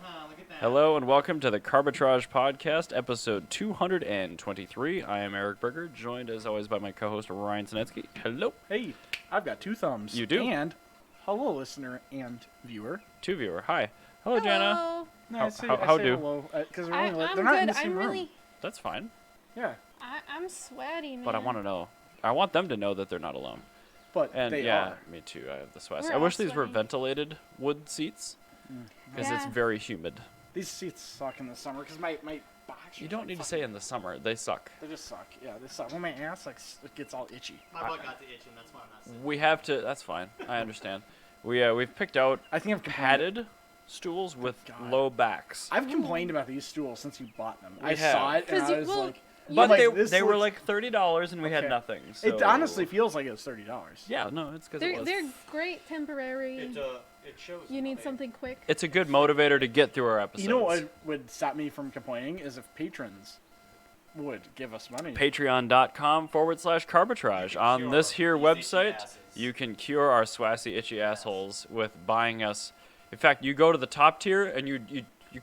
Look at that. Hello and welcome to the Carbitrage Podcast, episode 223. I am Eric Berger, joined as always by my co-host Ryan Sinetsky. Hello. Hey, I've got two thumbs. You do? And hello, listener and viewer. Two viewer. Hi. Hello, Jana. Hello. No, How I say do? hello because I'm they're not in good. the same I'm room. really. That's fine. Yeah, I'm sweaty, man. But I want to know. I want them to know that they're not alone. but And they yeah, are. me too. I have the sweats. We're I all wish these were sweaty. ventilated wood seats because it's Yeah. very humid. These seats suck in the summer because my box. You don't need to say in the summer. They suck. They just suck. Yeah, they suck. When my ass it gets all itchy. My butt got to itching, that's why I'm not sitting. We have to. That's fine. I understand. We've picked out I think I've complained. padded stools with God. low backs. I've complained about these stools since you bought them. We I have. saw it and 'Cause I you- was well, like, But like, this they were looks- like $30 and we had Okay. nothing. It so- honestly feels like it was $30. Yeah, no, it's because it was. They're great temporary. It shows. You need something quick. It's a good motivator to get through our episodes. You know what would stop me from complaining is if patrons would give us money. Patreon.com/Carbitrage. On cure this here these itchy website, asses. you can cure our swassy, itchy assholes with buying us. In fact, you go to the top tier and you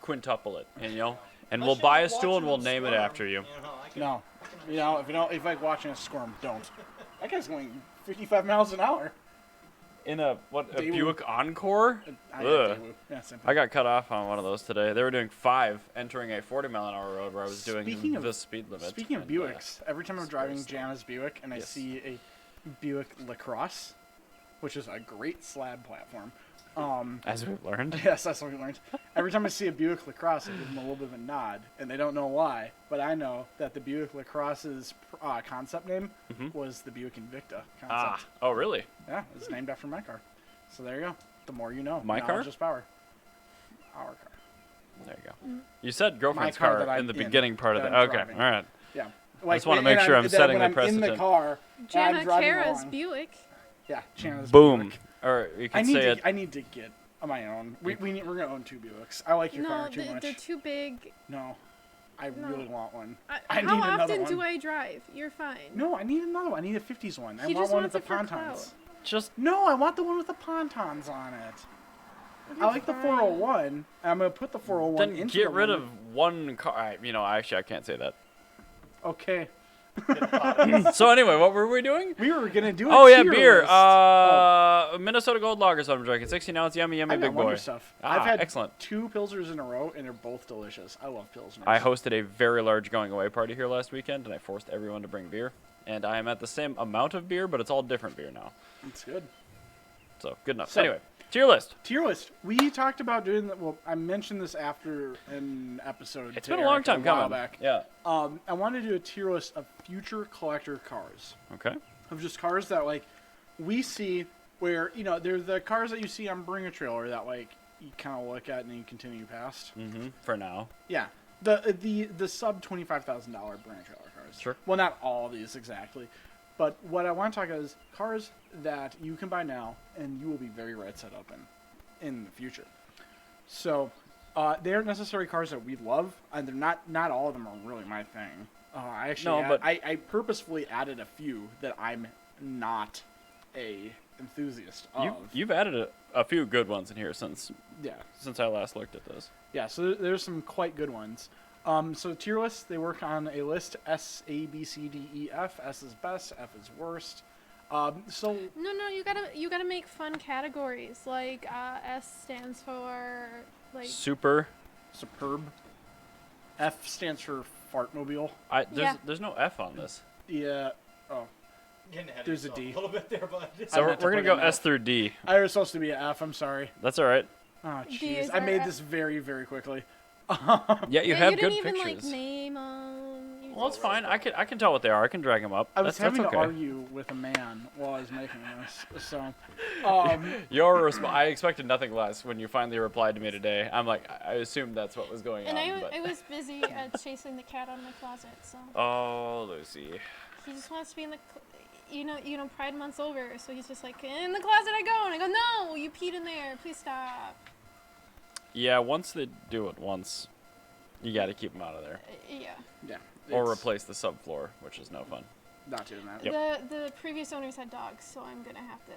quintuple it, and and we'll buy a stool and we'll name it after you. No, if you don't, if like watching a squirm, don't. That guy's going 55 miles an hour. In a Daewoo. Buick Encore? I, Ugh. yeah, same thing. I got cut off on one of those today. They were doing 5 entering a 40-mile-an-hour road where I was doing Speaking of- the speed limit. Speaking of and, Buicks, every time I'm driving slow. Jana's Buick and I Yes. see a Buick LaCrosse, which is a great slab platform. as we've learned. Yes, that's what we learned. Every time I see a Buick LaCrosse, I give them a little bit of a nod, and they don't know why, but I know that the Buick LaCrosse's concept name was the Buick Invicta concept. Ah, oh really? Yeah, it's named after my car. So there you go. The more you know. My car? Knowledge is power. Our car. There you go. You said girlfriend's car car that in the I'm in, beginning part of that the. I'm Okay, all driving. right. Yeah. just wanna make sure I'm setting the when I'm in precedent. the car. and I'm Jana driving Kara's along. Buick. Yeah, Jana's Boom. Buick. Or you I could need say to. it. I need to get my own. We're gonna own 2 Buicks. I like your No, car too much. they're too big. No, I No. really want one. How need another often do one. I drive? You're fine. No, I need another one. I need a 50s one. I He want just one wants with the it for pontons. Just No, I want the one with the pontons on it. I like the fine. 401. And I'm gonna put the 401 then into get the rid one of one car. Actually, I can't say that. Okay. So anyway, what were we doing? We were gonna do. Oh yeah, tier beer. list. Minnesota Gold Lager is what I'm drinking. 16 ounce, yummy, I got big Wonder boy. stuff. Ah, I've had excellent. 2 Pilsners in a row, and they're both delicious. I love Pilsners. I hosted a very large going away party here last weekend, and I forced everyone to bring beer. And I am at the same amount of beer, but it's all different beer now. It's good. So good enough. So- Anyway, tier list. Tier list. We talked about doing that. Well, I mentioned this after an episode. It's to been a long Eric time while coming. Back. Yeah. I wanted to do a tier list of future collector cars. Okay. Of just cars that like we see where they're the cars that you see on Bring a Trailer that like you kind of look at and then you continue past. Mm-hmm. For now. Yeah. The sub $25,000 Bring a Trailer cars. Sure. Well, not all of these exactly. But what I want to talk about is cars that you can buy now and you will be very right set up in the future. So they aren't necessarily cars that we love, and they're not all of them are really my thing. I actually I purposefully added a few that I'm not a enthusiast of. You've added a few good ones in here since Yeah. I last looked at this. Yeah, so there's some quite good ones. So tier lists, they work on a list S, A, B, C, D, E, F. S is best, F is worst. So No, you gotta make fun categories. Like S stands for like. Super. superb. F stands for fartmobile. Yeah. There's no F on this. Yeah. Oh, Getting ahead of There's a yourself D. a little bit there, but So I we're meant to gonna put go an F. S through D. I was supposed to be an F. I'm sorry. That's all right. Oh, D jeez. is I our made F. this very, very quickly. Yeah, you have you good didn't even pictures. like name them. Well, it's fine. I can tell what they are. I can drag them up. I was that's having okay. to argue with a man while I was making this. So, I expected nothing less when you finally replied to me today. I'm like, I assumed that's what was going And on. I was busy chasing the cat out of my closet, so Oh, Lucy. he just wants to be in the. Pride Month's over, so he's just like, in the closet I go, and I go, no, you peed in there, please stop. Yeah, once they do it once, you got to keep them out of there. Yeah. yeah. Or it's replace the subfloor, which is no fun. Not doing that. Yep. The previous owners had dogs, so I'm gonna have to.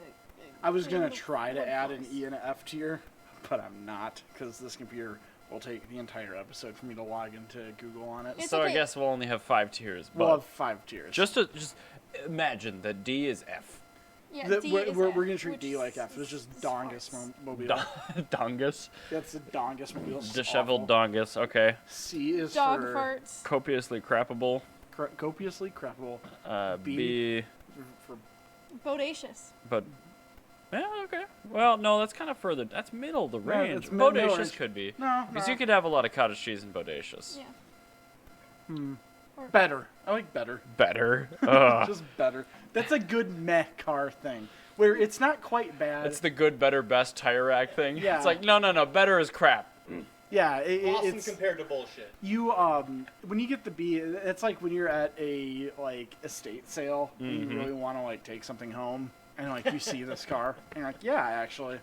I was create a gonna little try to wood add an forest. E and an F tier, but I'm not because this computer will take the entire episode for me to log into Google on it. It's So I okay. guess we'll only have 5 tiers. We'll But have 5 tiers. just imagine that D is F. Yeah, The- D we're is we're, F, we're gonna treat which D like F. It's just is Dongus farce. Mobile. Dongus. That's the Dongus Mobile. It's Disheveled awful. Dongus. Okay. C is Dog for farts. Copiously crappable. copiously crappable. B. For Bodacious. But. Yeah, okay. Well, no, that's kind of further. That's middle of the Yeah, range. it's middle Bodacious range. could be. no, Because no. you could have a lot of cottage cheese in Bodacious. Yeah. Better. I like better. Better. Ugh. Just better. That's a good meh car thing. Where it's not quite bad. It's the good, better, best tire rack thing. Yeah. It's like, no. Better is crap. yeah, Awesome it's compared to bullshit. you when you get the B, it's like when you're at a like estate sale and you really want to like take something home and like you see this car and you're like, yeah, actually,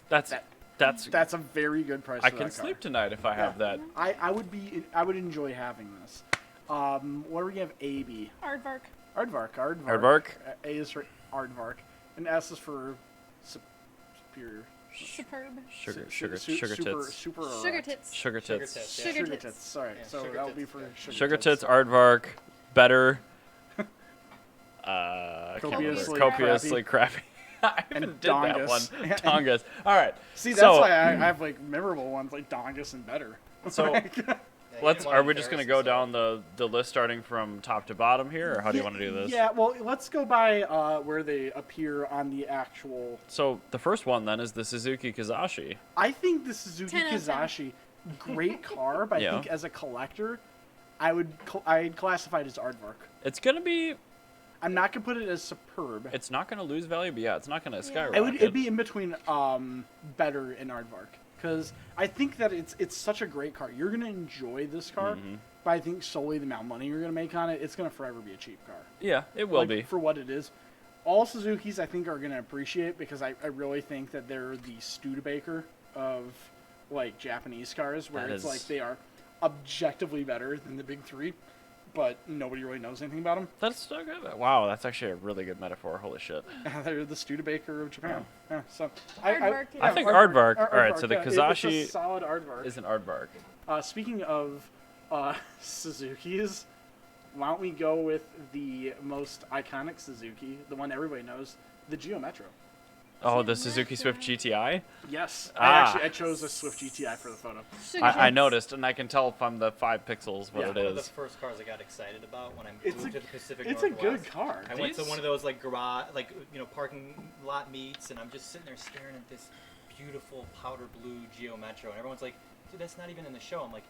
That's that's a very good price. I for can that car. sleep tonight if I have that. I would enjoy having this. What do we have? A B. Aardvark. Aardvark. Aardvark. A is for Aardvark, and S is for superior. Superb. Sugar Super tits. Sugar erect. tits. Sugar tits. tits. Yeah. Sugar Sugar tits. tits. Sorry. Yeah, So sugar that would be tits, for yeah. Sugar tits, aardvark, better. Copiously crappy. I even And did that Dongus. one. Dongus. All right. See, that's so, why I have like memorable ones like Dongus and better. So Yeah, you let's. didn't want Are to we just gonna embarrass go yourself. down the list starting from top to bottom here, or how do you want to do this? Yeah, well, let's go by where they appear on the actual. So the first one then is the Suzuki Kizashi. I think the Suzuki 10 out of 10. Kizashi, great car, but Yeah. I think as a collector, I'd classify it as aardvark. It's gonna be. I'm not gonna put it as superb. It's not gonna lose value, but yeah, it's not gonna skyrocket. It'd be in between better and aardvark because I think that it's such a great car. You're gonna enjoy this car, Mm-hmm. but I think solely the amount of money you're gonna make on it, it's gonna forever be a cheap car. Yeah, it will Like, be. for what it is. All Suzukis I think are gonna appreciate because I really think that they're the Studebaker of like Japanese cars, where That it's is- like they are objectively better than the big three, but nobody really knows anything about them. That's so good. Wow, that's actually a really good metaphor. Holy shit. They're the Studebaker of Japan. Yeah, so Aardvark, I yeah. think aardvark. All right, Aardvark, so the yeah, it's Kizashi a solid aardvark. is an aardvark. Speaking of Suzuki's, why don't we go with the most iconic Suzuki, the one everybody knows, the Geo Metro. Oh, the Suzuki Swift GTI. Yes, Ah. I chose a Swift GTI for the photo. Sugar I tits. noticed, and I can tell from the 5 pixels what Yeah. it One of the is. first cars I got excited about when I It's moved a- to the Pacific It's a Northwest. good car. I went to These- one of those like garage, like parking lot meets, and I'm just sitting there staring at this beautiful powder blue Geo Metro, and everyone's like, "Dude, that's not even in the show." I'm like,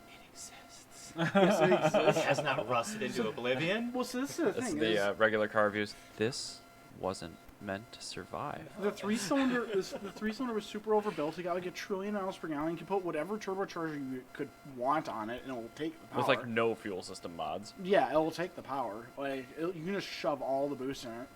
"It exists. Yes, it It exists. has not rusted into oblivion." Well, so this is the It's thing. the is regular car reviews. This wasn't meant to survive. the three-cylinder was super overbuilt. It got like 1 trillion miles per gallon. You can put whatever turbocharger you could want on it, and it will take the power. With like no fuel system mods. Yeah, it will take the power. Like you can just shove all the boost in it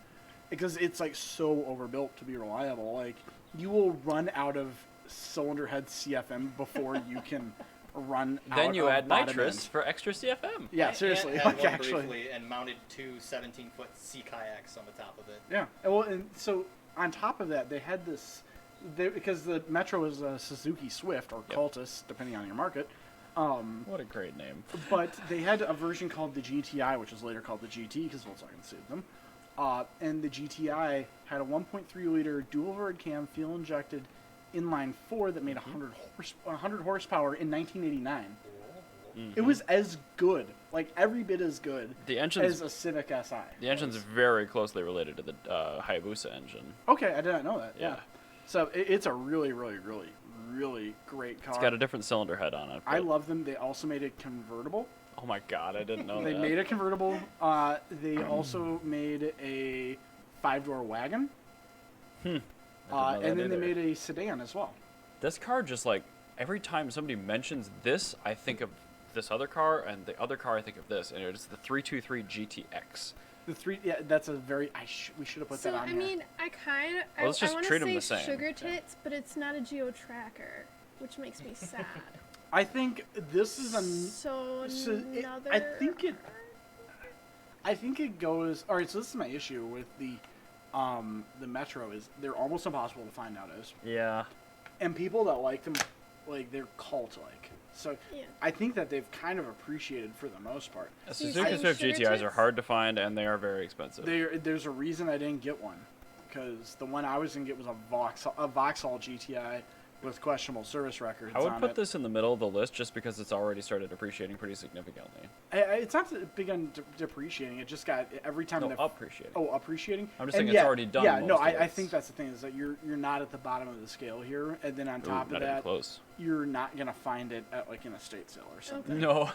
because it's like so overbuilt to be reliable. Like you will run out of cylinder head CFM before you can run. Then out you of add bottom nitrous end. for extra CFM. Yeah, seriously. And Like one actually. briefly, and mounted 2 17-foot sea kayaks on the top of it. Yeah. Well, and so on top of that, they had this because the Metro is a Suzuki Swift or Yep. Cultus, depending on your market. What a great name. But they had a version called the GTI, which was later called the GT because Volkswagen sued them. And the GTI had a 1.3 liter dual overhead cam, fuel injected inline 4 that made 100 horsepower in 1989. It was as good, like every bit as good The engine's as a Civic Si. the engine's very closely related to the Hayabusa engine. Okay, I did not know that. Yeah. So it's a really, really, really, really great car. It's got a different cylinder head on it. I but- love them. They also made a convertible. Oh my god, I didn't know They that. made a convertible. They also made a 5-door wagon. I didn't know And that then they either. made a sedan as well. This car just like every time somebody mentions this, I think of this other car, and the other car I think of this, and it's the 323 GTX. That's a very. We should have put So that on I here. mean, I kind of Well, let's I just want treat to 'em say the same. sugar Yeah. tits, but it's not a Geo Tracker, which makes me sad. I think this is So another. I think it goes. All right, so this is my issue with the Metro is they're almost impossible to find nowadays. Yeah. And people that like them like they're cult-like. So Yeah. I think that they've kind of appreciated for the most part. So you're Suzuki saying Swift sugar GTIs are tits? hard to find and they are very expensive. There's a reason I didn't get one, because the one I was gonna get was a Vauxhall GTI with questionable service records. I would on put it. this in the middle of the list just because it's already started appreciating pretty significantly. It's not big on depreciating. It just got every time. No, the appreciating. Oh, appreciating. I'm just And saying it's already done Yeah, no, most of I its- think that's the thing is that you're not at the bottom of the scale here, and then on Ooh, top of not even that, close. you're not gonna find it at like an estate sale or something. No.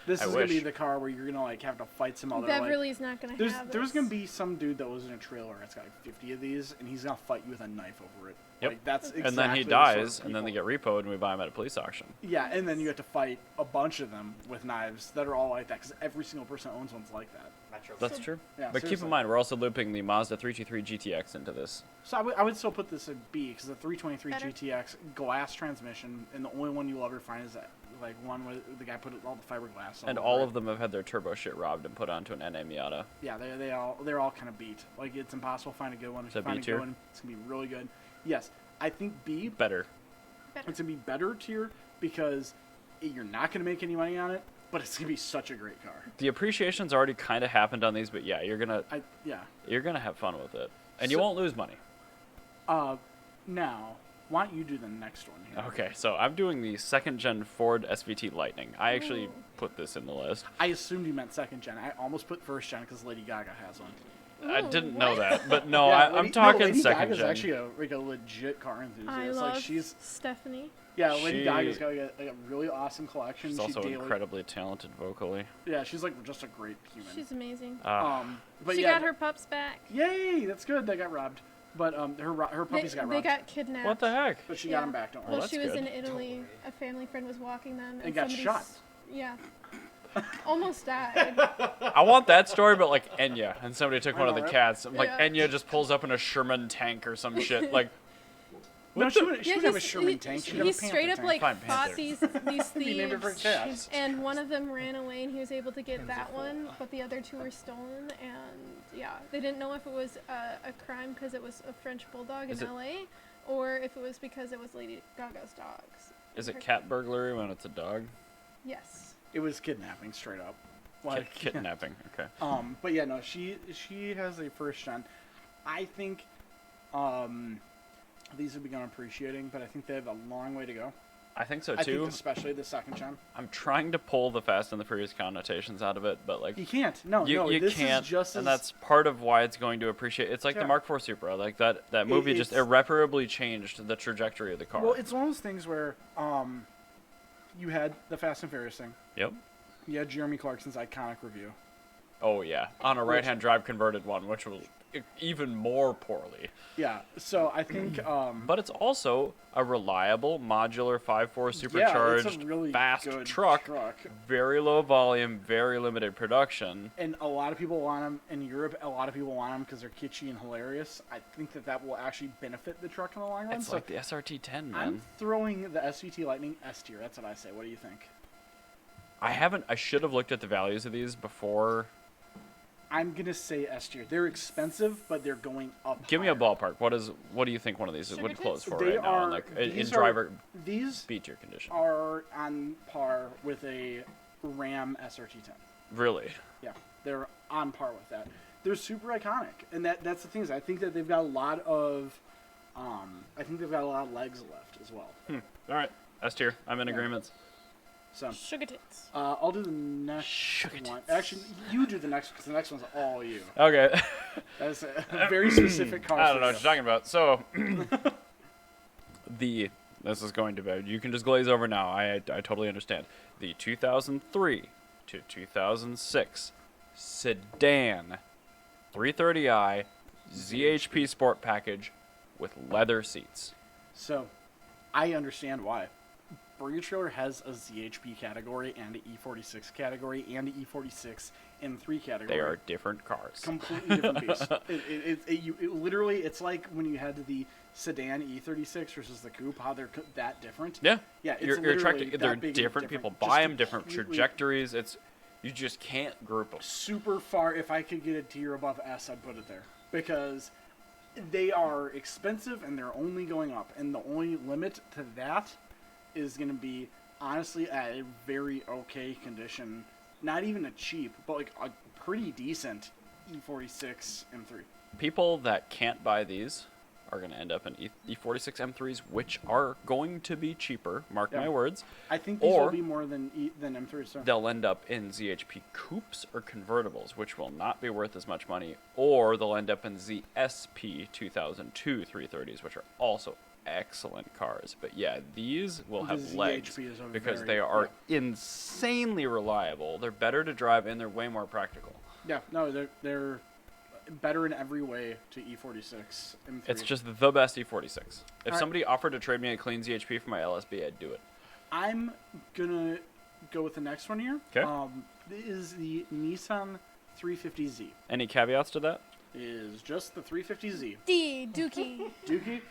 This I is gonna be wish. the car where you're gonna like have to fight some other. Like, Beverly's not gonna have there's this. gonna be some dude that was in a trailer that's got like 50 of these, and he's gonna fight you with a knife over it. Yep. Like, that's exactly And then he the sort of dies, and then they people. get repoed, and we buy them at a police auction. Yeah, and then you have to fight a bunch of them with knives that are all like that, because every single person owns ones like that. Metro. That's true. Yeah, But keep seriously. in mind, we're also looping the Mazda 323 GTX into this. So I would still put this at B, because the 323 Better. GTX glass transmission, and the only one you'll ever find is that like one where the guy put all the fiberglass. And all of them have had their turbo shit robbed and put onto an NA Miata. Yeah, they're all kind of beat. Like, it's impossible to find a good one. If So you find B a tier? good one, it's gonna be really good. Yes, I think B. Better. Better. It's gonna be better tier because you're not gonna make any money on it, but it's gonna be such a great car. The appreciation's already kind of happened on these, but yeah, you're gonna have fun with it, and you So- won't lose money. Now, why don't you do the next one here? Okay, so I'm doing the second gen Ford SVT Lightning. I actually Ooh. put this in the list. I assumed you meant second gen. I almost put first gen because Lady Gaga has one. I Ooh, didn't know what? that, but no, Yeah, I'm Lady- talking Lady second Gaga's gen. actually a legit car enthusiast. I Like, love she's Stephanie. Lady She- Gaga's got like a really awesome collection. She's She also daily- incredibly talented vocally. Yeah, she's like just a great human. She's amazing. But She yeah, got her pups back. Yay, that's good. They got robbed, but her puppies got They robbed. got kidnapped. What the heck? But she Yeah. got them back. Don't worry. Well, that's she was good. in Italy. worry. A family friend was walking them and got somebody shot. Yeah. Almost died. I want that story, but like Enya, and somebody took one of know, the right? cats. Like Yeah. Enya just pulls up in a Sherman tank or some shit. Like, No, she wouldn't have a he's- Sherman tank. She'd have a He Panther straight up tank. like Fine, fought Panther. these He named it for thieves, cats. and one of them ran away, and he was able to get that one, but the other two were stolen. And yeah, they didn't know if it was a crime because it was a French bulldog Is in it- LA, or if it was because it was Lady Gaga's dogs. is it cat burglary when it's a dog? Yes. It was kidnapping, straight up. Like, Kidnapping. Okay. But yeah, no, she has a first gen. I think these have begun appreciating, but I think they have a long way to go. I think so I too. think especially the second gen. I'm trying to pull the Fast and the Furious connotations out of it, but like You can't. No, you, no. you this can't, is just and as, that's part of why it's going to appreciate. It's like Yeah. the Mark IV Supra, like that movie just it's- irreparably changed the trajectory of the car. well, it's one of those things where you had the Fast and Furious thing. Yep. You had Jeremy Clarkson's iconic review. Oh yeah, on a right-hand drive converted one, which was even more poorly. Yeah. So I think But it's also a reliable modular 5.4 yeah, it's supercharged a really fast good truck, very low volume, very limited production. And a lot of people want them in Europe. A lot of people want them because they're kitschy and hilarious. I think that will actually benefit the truck in the long run. It's So like the SRT10, man. I'm throwing the SVT Lightning S tier. That's what I say. What do you think? I should have looked at the values of these before. I'm gonna say S tier. They're expensive, but they're going up. Give me a higher. ballpark. What do you think one of these Sugar would tits? close for They right now? are- In, like, in these driver These speed tier condition. are on par with a Ram SRT10. Really? Yeah, they're on par with that. They're super iconic, and that's the thing is I think that they've got a lot of, legs left as well. All right. S tier. I'm in Yeah. agreement. So Sugar tits. I'll do the next Sugar one. tits. Actually, you do the next because the next one's all you. Okay. That's a very specific car. I don't for know you. what you're talking about. So, this is going to be. You can just glaze over now. I totally understand. The 2003 to 2006 sedan 330i ZHP Sport Package with leather seats. So, I understand why. Burger Trailer has a ZHP category and an E46 category and an E46 M3 category. They are different cars. completely different beast. Literally, it's like when you had the sedan E36 versus the coupe, how they're that different. Yeah. Yeah, it's You're literally attracted. that They're big and different. People just buy them. Different completely trajectories. You just can't group them. Super far. If I could get a tier above S, I'd put it there because they are expensive and they're only going up. And the only limit to that is going to be honestly at a very okay condition. Not even a cheap, but like a pretty decent E46 M3. People that can't buy these are going to end up in E46 M3s, which are going to be cheaper. Mark my words. I think these Or will be more than M3s. So. they'll end up in ZHP coupes or convertibles, which will not be worth as much money, or they'll end up in ZSP 2002 330s, which are also excellent cars. But yeah, these will have The legs ZHP is a because very- they are insanely reliable. They're better to drive and they're way more practical. Yeah, no, they're better in every way to E46 M3. It's just the best E46. If Alright. somebody offered to trade me a clean ZHP for my LSB, I'd do it. I'm gonna go with the next one here. 'Kay. This is the Nissan 350Z. Any caveats to that? Is just the 350Z. D. Dookie. Dookie,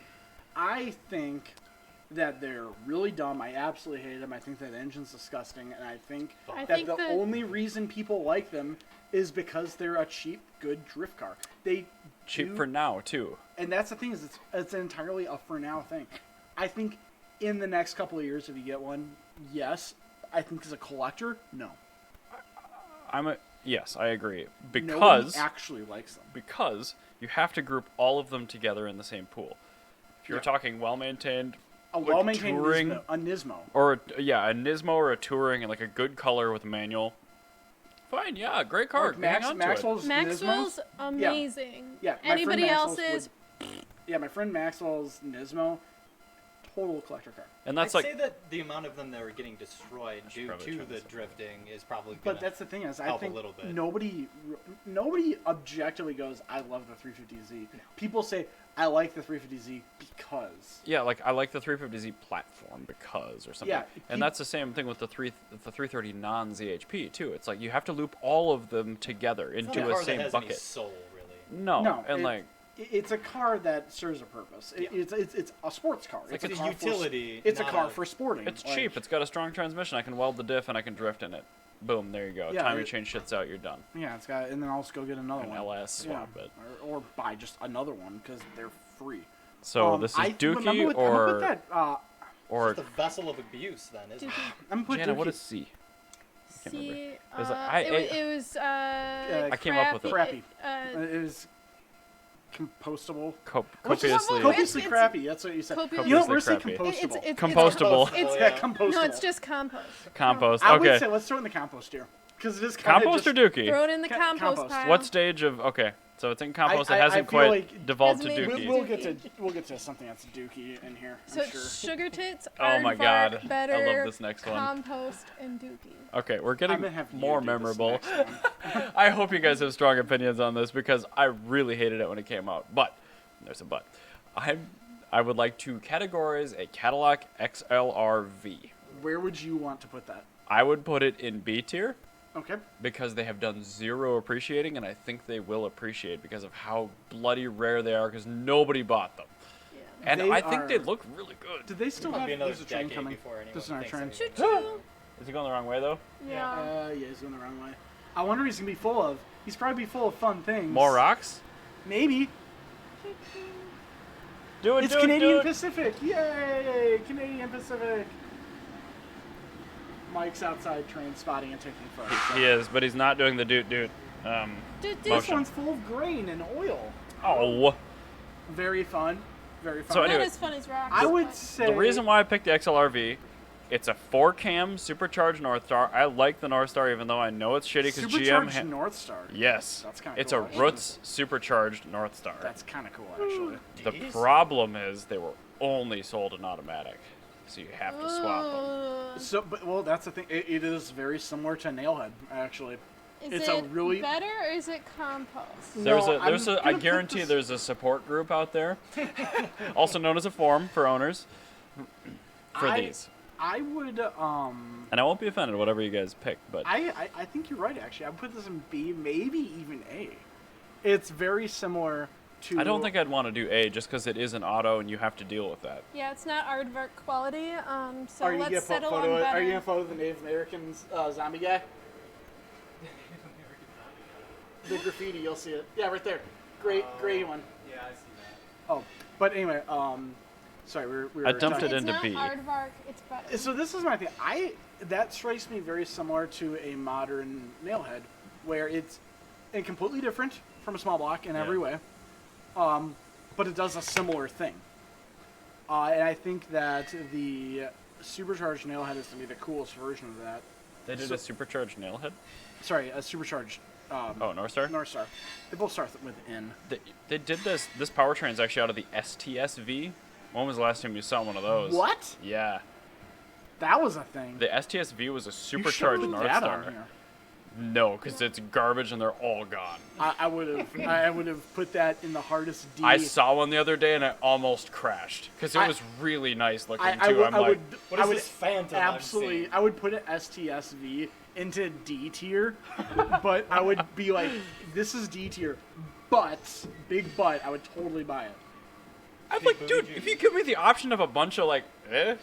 I think that they're really dumb. I absolutely hate them. I think that engine's disgusting, and I think I that think the that- only reason people like them is because they're a cheap, good drift car. They Cheap do- for now, too. and that's the thing is it's entirely a for now thing. I think in the next couple of years, if you get one, yes. I think as a collector, no. Yes, I agree. Nobody Because actually likes them. you have to group all of them together in the same pool. If you're Yeah. talking well-maintained, A like well-maintained touring, Nismo, a Nismo. or a Nismo or a touring and like a good color with a manual. Fine, yeah, great car. Like hang on to it. Maxwell's Maxwell's Nismos. amazing. Yeah, my friend Anybody Maxwell's else's? Yeah, my friend Maxwell's Nismo, total collector car. And I'd that's like say that the amount of them that are getting destroyed due probably to true. the drifting is probably But gonna that's the thing is, I help a think little bit. nobody objectively goes, I love the 350Z. People say, I like the 350Z because. yeah, like I like the 350Z platform because or something. Yeah, and that's the same thing with the 330 non-ZHP too. It's like you have to loop all of them together It's not into a a car same that has any bucket. soul, really. No, and It's a car that serves a purpose. It's a sports car. like a it's a car utility, For, it's a not car a- for sporting. it's Like, cheap. It's got a strong transmission. I can weld the diff and I can drift in it. Boom, there you go. Yeah, Time you it- change shits out, you're done. Yeah, it's got, and then I'll just go get another An one. LS Yeah, swap it. or buy just another one because they're free. So this is I remember Dookie what- I'm gonna put or that, or It's the vessel of abuse, then, isn't it? Dookie. I'm gonna put Jana, Dookie. what is C? Can't remember. See, It was like- it was I came up with it. Crappy. Uh, It is compostable. Copiously. Well, Copiously it's- crappy. That's what you said. Copiously You know, we're saying crappy. compostable. Compostable. It's, Yeah, compostable. no, it's just compost. Compost. I Okay. would say let's throw it in the compost here because it is kind Compost or of Dookie? Throw it in the Ca- compost compost. pile. What stage of okay? So it's in compost. I It hasn't feel quite like- devolved to Hasn't made Dookie. We'll get to something that's Dookie in here. I'm So sure. sugar tits, Oh my aardvark, God, I better, love this next one. compost, and Dookie. Okay, we're I'm getting gonna have you more do this memorable. next one. I hope you guys have strong opinions on this because I really hated it when it came out. But there's a but. I would like to categorize a Cadillac XLR-V. Where would you want to put that? I would put it in B tier Okay. because they have done zero appreciating, and I think they will appreciate because of how bloody rare they are because nobody bought them. Yeah. And They I think are- they look really good. Did they still Might have? be another There's a train decade coming. before anyone There's another thinks train. anything. Choo choo. Is it going the wrong way though? Yeah. Yeah, he's going the wrong way. I wonder what he's gonna be full of. He's probably full of fun things. More rocks? Maybe. Do it, It's do Canadian it, do it. Pacific. Yay! Canadian Pacific. Mike's outside train spotting and taking photos. He is, but he's not doing the doot doot. Doot doot. This Motion. one's full of grain and oil. Oh. Very fun. Very fun. So Not anyway, as fun as rocks. I would but- say the reason why I picked the XLR-V, it's a 4-cam supercharged North Star. I like the North Star even though I know it's shitty because GM. supercharged North Star. Yes, That's kinda it's cool, a actually. Roots supercharged North Star. That's kind of cool, actually. The These? problem is they were only sold in automatic, so you have to swap them. So, but well, that's the thing. It is very similar to Nailhead, actually. Is It's it a really- better or is it compost? There's No, a there's I'm a I gonna put guarantee this- there's a support group out there, also known as a forum for owners, for these. I would And I won't be offended whatever you guys pick, but I think you're right. Actually, I would put this in B, maybe even A. It's very similar to. I don't think I'd want to do A just because it is an auto and you have to deal with that. Yeah, it's not aardvark quality. So Are you gonna let's settle on photo? better. Are you gonna photo the Native Americans zombie guy? The graffiti, you'll see it. Yeah, right there. Great one. Yeah, I see that. Oh, but anyway, Sorry, we were I dumped talking- it into it's B. not aardvark, it's better. So this is my thing. That strikes me very similar to a modern nailhead, where it's completely different from a small block in every way, but it does a similar thing. And I think that the supercharged nailhead is going to be the coolest version of that. They did a supercharged nailhead? Sorry, a supercharged. Oh, Northstar? Northstar. They both start with N. They did this. This powertrain's actually out of the STSV. When was the last time you saw one of those? What? Yeah. That was a thing. The STSV was a You supercharged should've put that on Northstar. here. No, because it's garbage and they're all gone. I would have put that in the hardest D. I saw one the other day and I almost crashed because it I- was really nice looking I too. would, I'm I like, would, What I is would this phantom I'm absolutely. seeing? I would put an STSV into D tier, but I would be like, this is D tier, but big but. I would totally buy it. I'm like, dude, if you give me the option of a bunch of like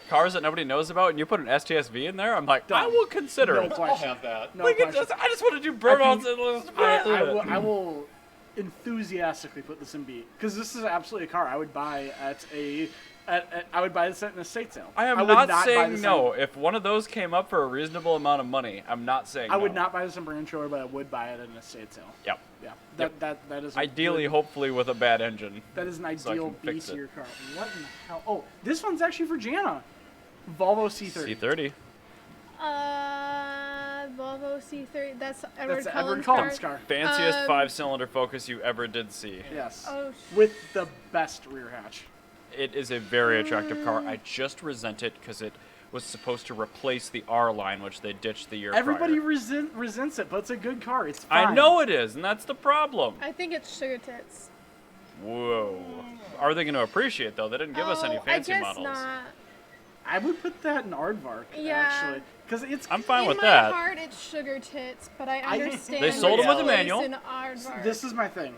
cars that nobody knows about and you put an STSV in there, I'm like, I Done. will consider No it. question. I'll have that. No Like, question. I just want to do burnouts I will enthusiastically put this in B because this is absolutely a car I would buy at a. I would buy this at an estate sale. I am would not buy saying this no. on- If one of those came up for a reasonable amount of money, I'm not saying I would no. not buy this in brand trailer, but I would buy it at an estate sale. Yep. Yeah, Yep. that is a Ideally, good- hopefully with a bad engine. That is an so I ideal can B fix it. tier car. What in the hell? Oh, this one's actually for Jana. Volvo C30. C30. Volvo C30. That's Edward That's the Cullen's Edward Cullen's car. Fanciest Um, 5-cylinder Focus you ever did see. Yes. Oh, With the best rear hatch. It is a very attractive car. I just resent it because it was supposed to replace the R line, which they ditched the year Everybody prior. resents it, but it's a good car. It's fine. I know it is, and that's the problem. I think it's sugar tits. Whoa. Are they going to appreciate, though? They didn't give us any fancy I guess models. not. I would put that in Aardvark, Yeah. actually. Because it's... I'm fine in with my that. heart, it's sugar tits, but I I- understand. They sold them with a its place manual. in aardvark. This is my thing.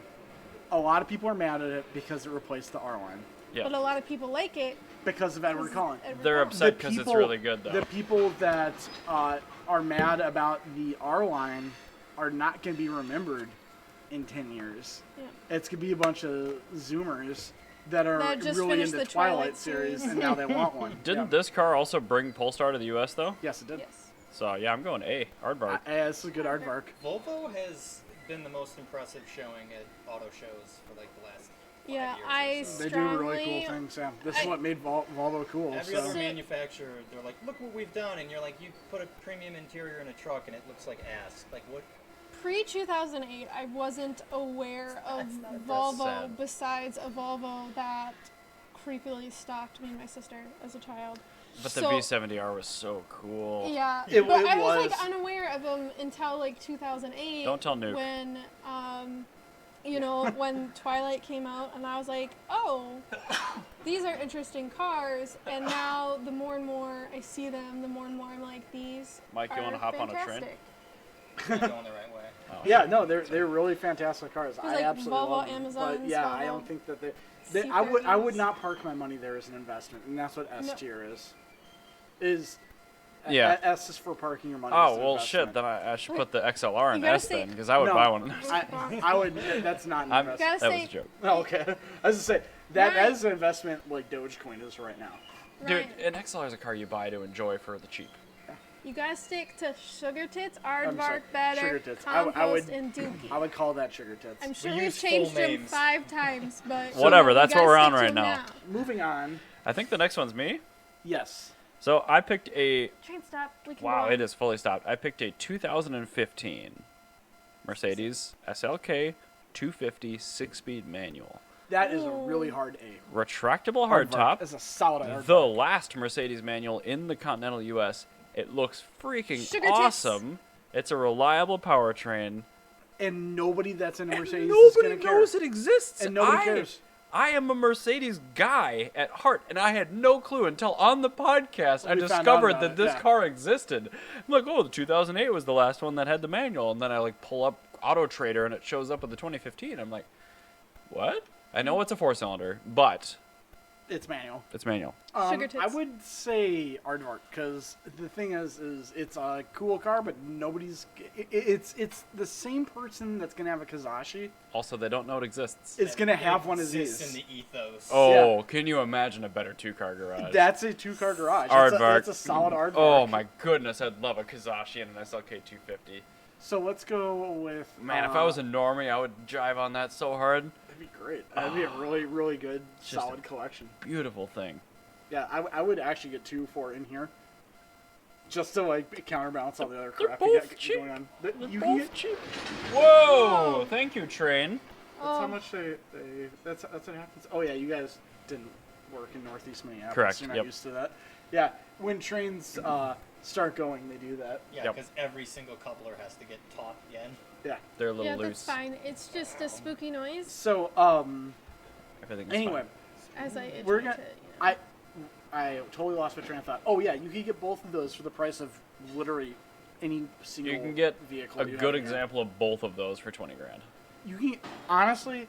A lot of people are mad at it because it replaced the R line. Yeah. But a lot of people like it. Because of Edward Cullen. Edward They're Cullen. upset because it's really good, though. The people that are mad about the R line are not going to be remembered in 10 years. Yeah. It's going to be a bunch of Zoomers that are That just really finished into the Twilight Twilight series series. and now they want one. Didn't Yeah. this car also bring Polestar to the U.S., though? Yes, it did. Yes. So, yeah, I'm going A. Aardvark. This is a good aardvark. Volvo has been the most impressive showing at auto shows for like the last 5 Yeah, years I or so. They do really Strongly- cool things, yeah. This is I- what made Volvo cool. Every So. other manufacturer, they're like, look what we've done, and you're like, you put a premium interior in a truck and it looks like ass. Like what? Pre 2008, I wasn't aware of That's Volvo sad. besides a Volvo that creepily stalked me and my sister as a child. But the So- V70R was so cool. Yeah, It- but it I was was. like unaware of them until like 2008. Don't tell Nuke. When, when Twilight came out, and I was like, oh, these are interesting cars. And now the more and more I see them, the more and more I'm like, these Mike, you are wanna hop on a train? fantastic. You're going the right way. Oh. Yeah, no, they're really fantastic cars. It's I like absolutely Volvo, love them. Amazons, But yeah, I Volvo, don't think that I would C30s. not park my money there as an investment, and that's what S No. tier is. Is Yeah. S is for parking your money. Oh, as an well, investment. shit, then I should put the XLR in You gotta S say- then, because I would No. buy one. I would. That's not an I'm, investment. that Gotta was a say- joke. Oh, okay. I was gonna say that Right. is an investment like Dogecoin is right now. Dude, Right. an XLR is a car you buy to enjoy for the cheap. You gotta stick to sugar tits, I'm sorry, aardvark better, sugar tits. compost, I would- and dookie. I would call that sugar tits. I'm sure We we've use full changed them names. 5 times, but Whatever, you that's what gotta we're on stick to right them now. Moving on. I think the next one's me. Yes. So I picked a. Train stop. We can Wow, go. it is fully stopped. I picked a 2015 Mercedes SLK 250 6-speed manual. That is a really hard A. Retractable Aardvark hardtop. is a solid aardvark. The last Mercedes manual in the continental U.S. It looks freaking Sugar tits. awesome. It's a reliable powertrain. And nobody that's in a Mercedes is Nobody gonna care. knows it exists. And nobody cares. I am a Mercedes guy at heart, and I had no clue until on the podcast I We found out discovered about that it, this yeah. car existed. I'm like, oh, the 2008 was the last one that had the manual, and then I like pull up Auto Trader, and it shows up with the 2015. I'm like, what? I know it's a 4-cylinder, but It's manual. It's manual. Sugar tits. I would say Aardvark, because the thing is it's a cool car, but nobody's. It's the same person that's gonna have a Kazashi Also, they don't know it exists. is gonna have one of exists these. in the ethos. Oh, yeah. can you imagine a better 2-car garage? That's a 2-car garage. Aardvark. That's a solid Aardvark. Oh my goodness, I'd love a Kazashi and an SLK 250. So let's go with. Man, if I was a normie, I would drive on that so hard. That'd be great. That'd be a really, really good, just solid collection. Beautiful thing. Yeah, I would actually get 2 for in here, just to like counterbalance all the other They're crap both you got cheap. going on. They're You can both get, cheap. Whoa! Thank you, train. that's how Oh. much they. That's what happens. Oh yeah, you guys didn't work in Northeast Minneapolis. Correct, You're not yep. used to that. Yeah, when trains start going, they do that. Yeah, Yep. because every single coupler has to get taut again. Yeah. They're a little Yeah, loose. that's fine. It's just a spooky noise So Everything is anyway, as I itch we're my gonna. tit, you know. I totally lost my train of thought. Oh yeah, you can get both of those for the price of literally any single. You can get vehicle. a you have good in here. example of both of those for 20 grand. You can honestly,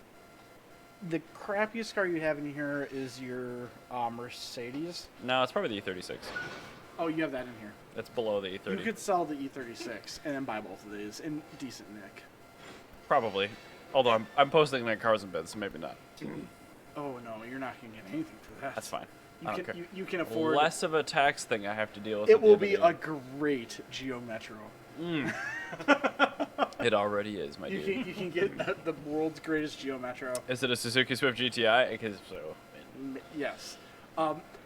the crappiest car you have in here is your Mercedes. No, it's probably the E36. Oh, you have that in here. That's below the E30. You could sell the E36 and then buy both of these in decent nick. Probably. Although I'm posting like cars and bids, so maybe not. Oh no, you're not gonna get anything for that. That's fine. You I can don't care. you can afford. Less of a tax thing I have to deal with. It at the will end of be the a year. great Geo Metro. It already is, my You dude. can get the world's greatest Geo Metro. Is it a Suzuki Swift GTI? Because so. Yes.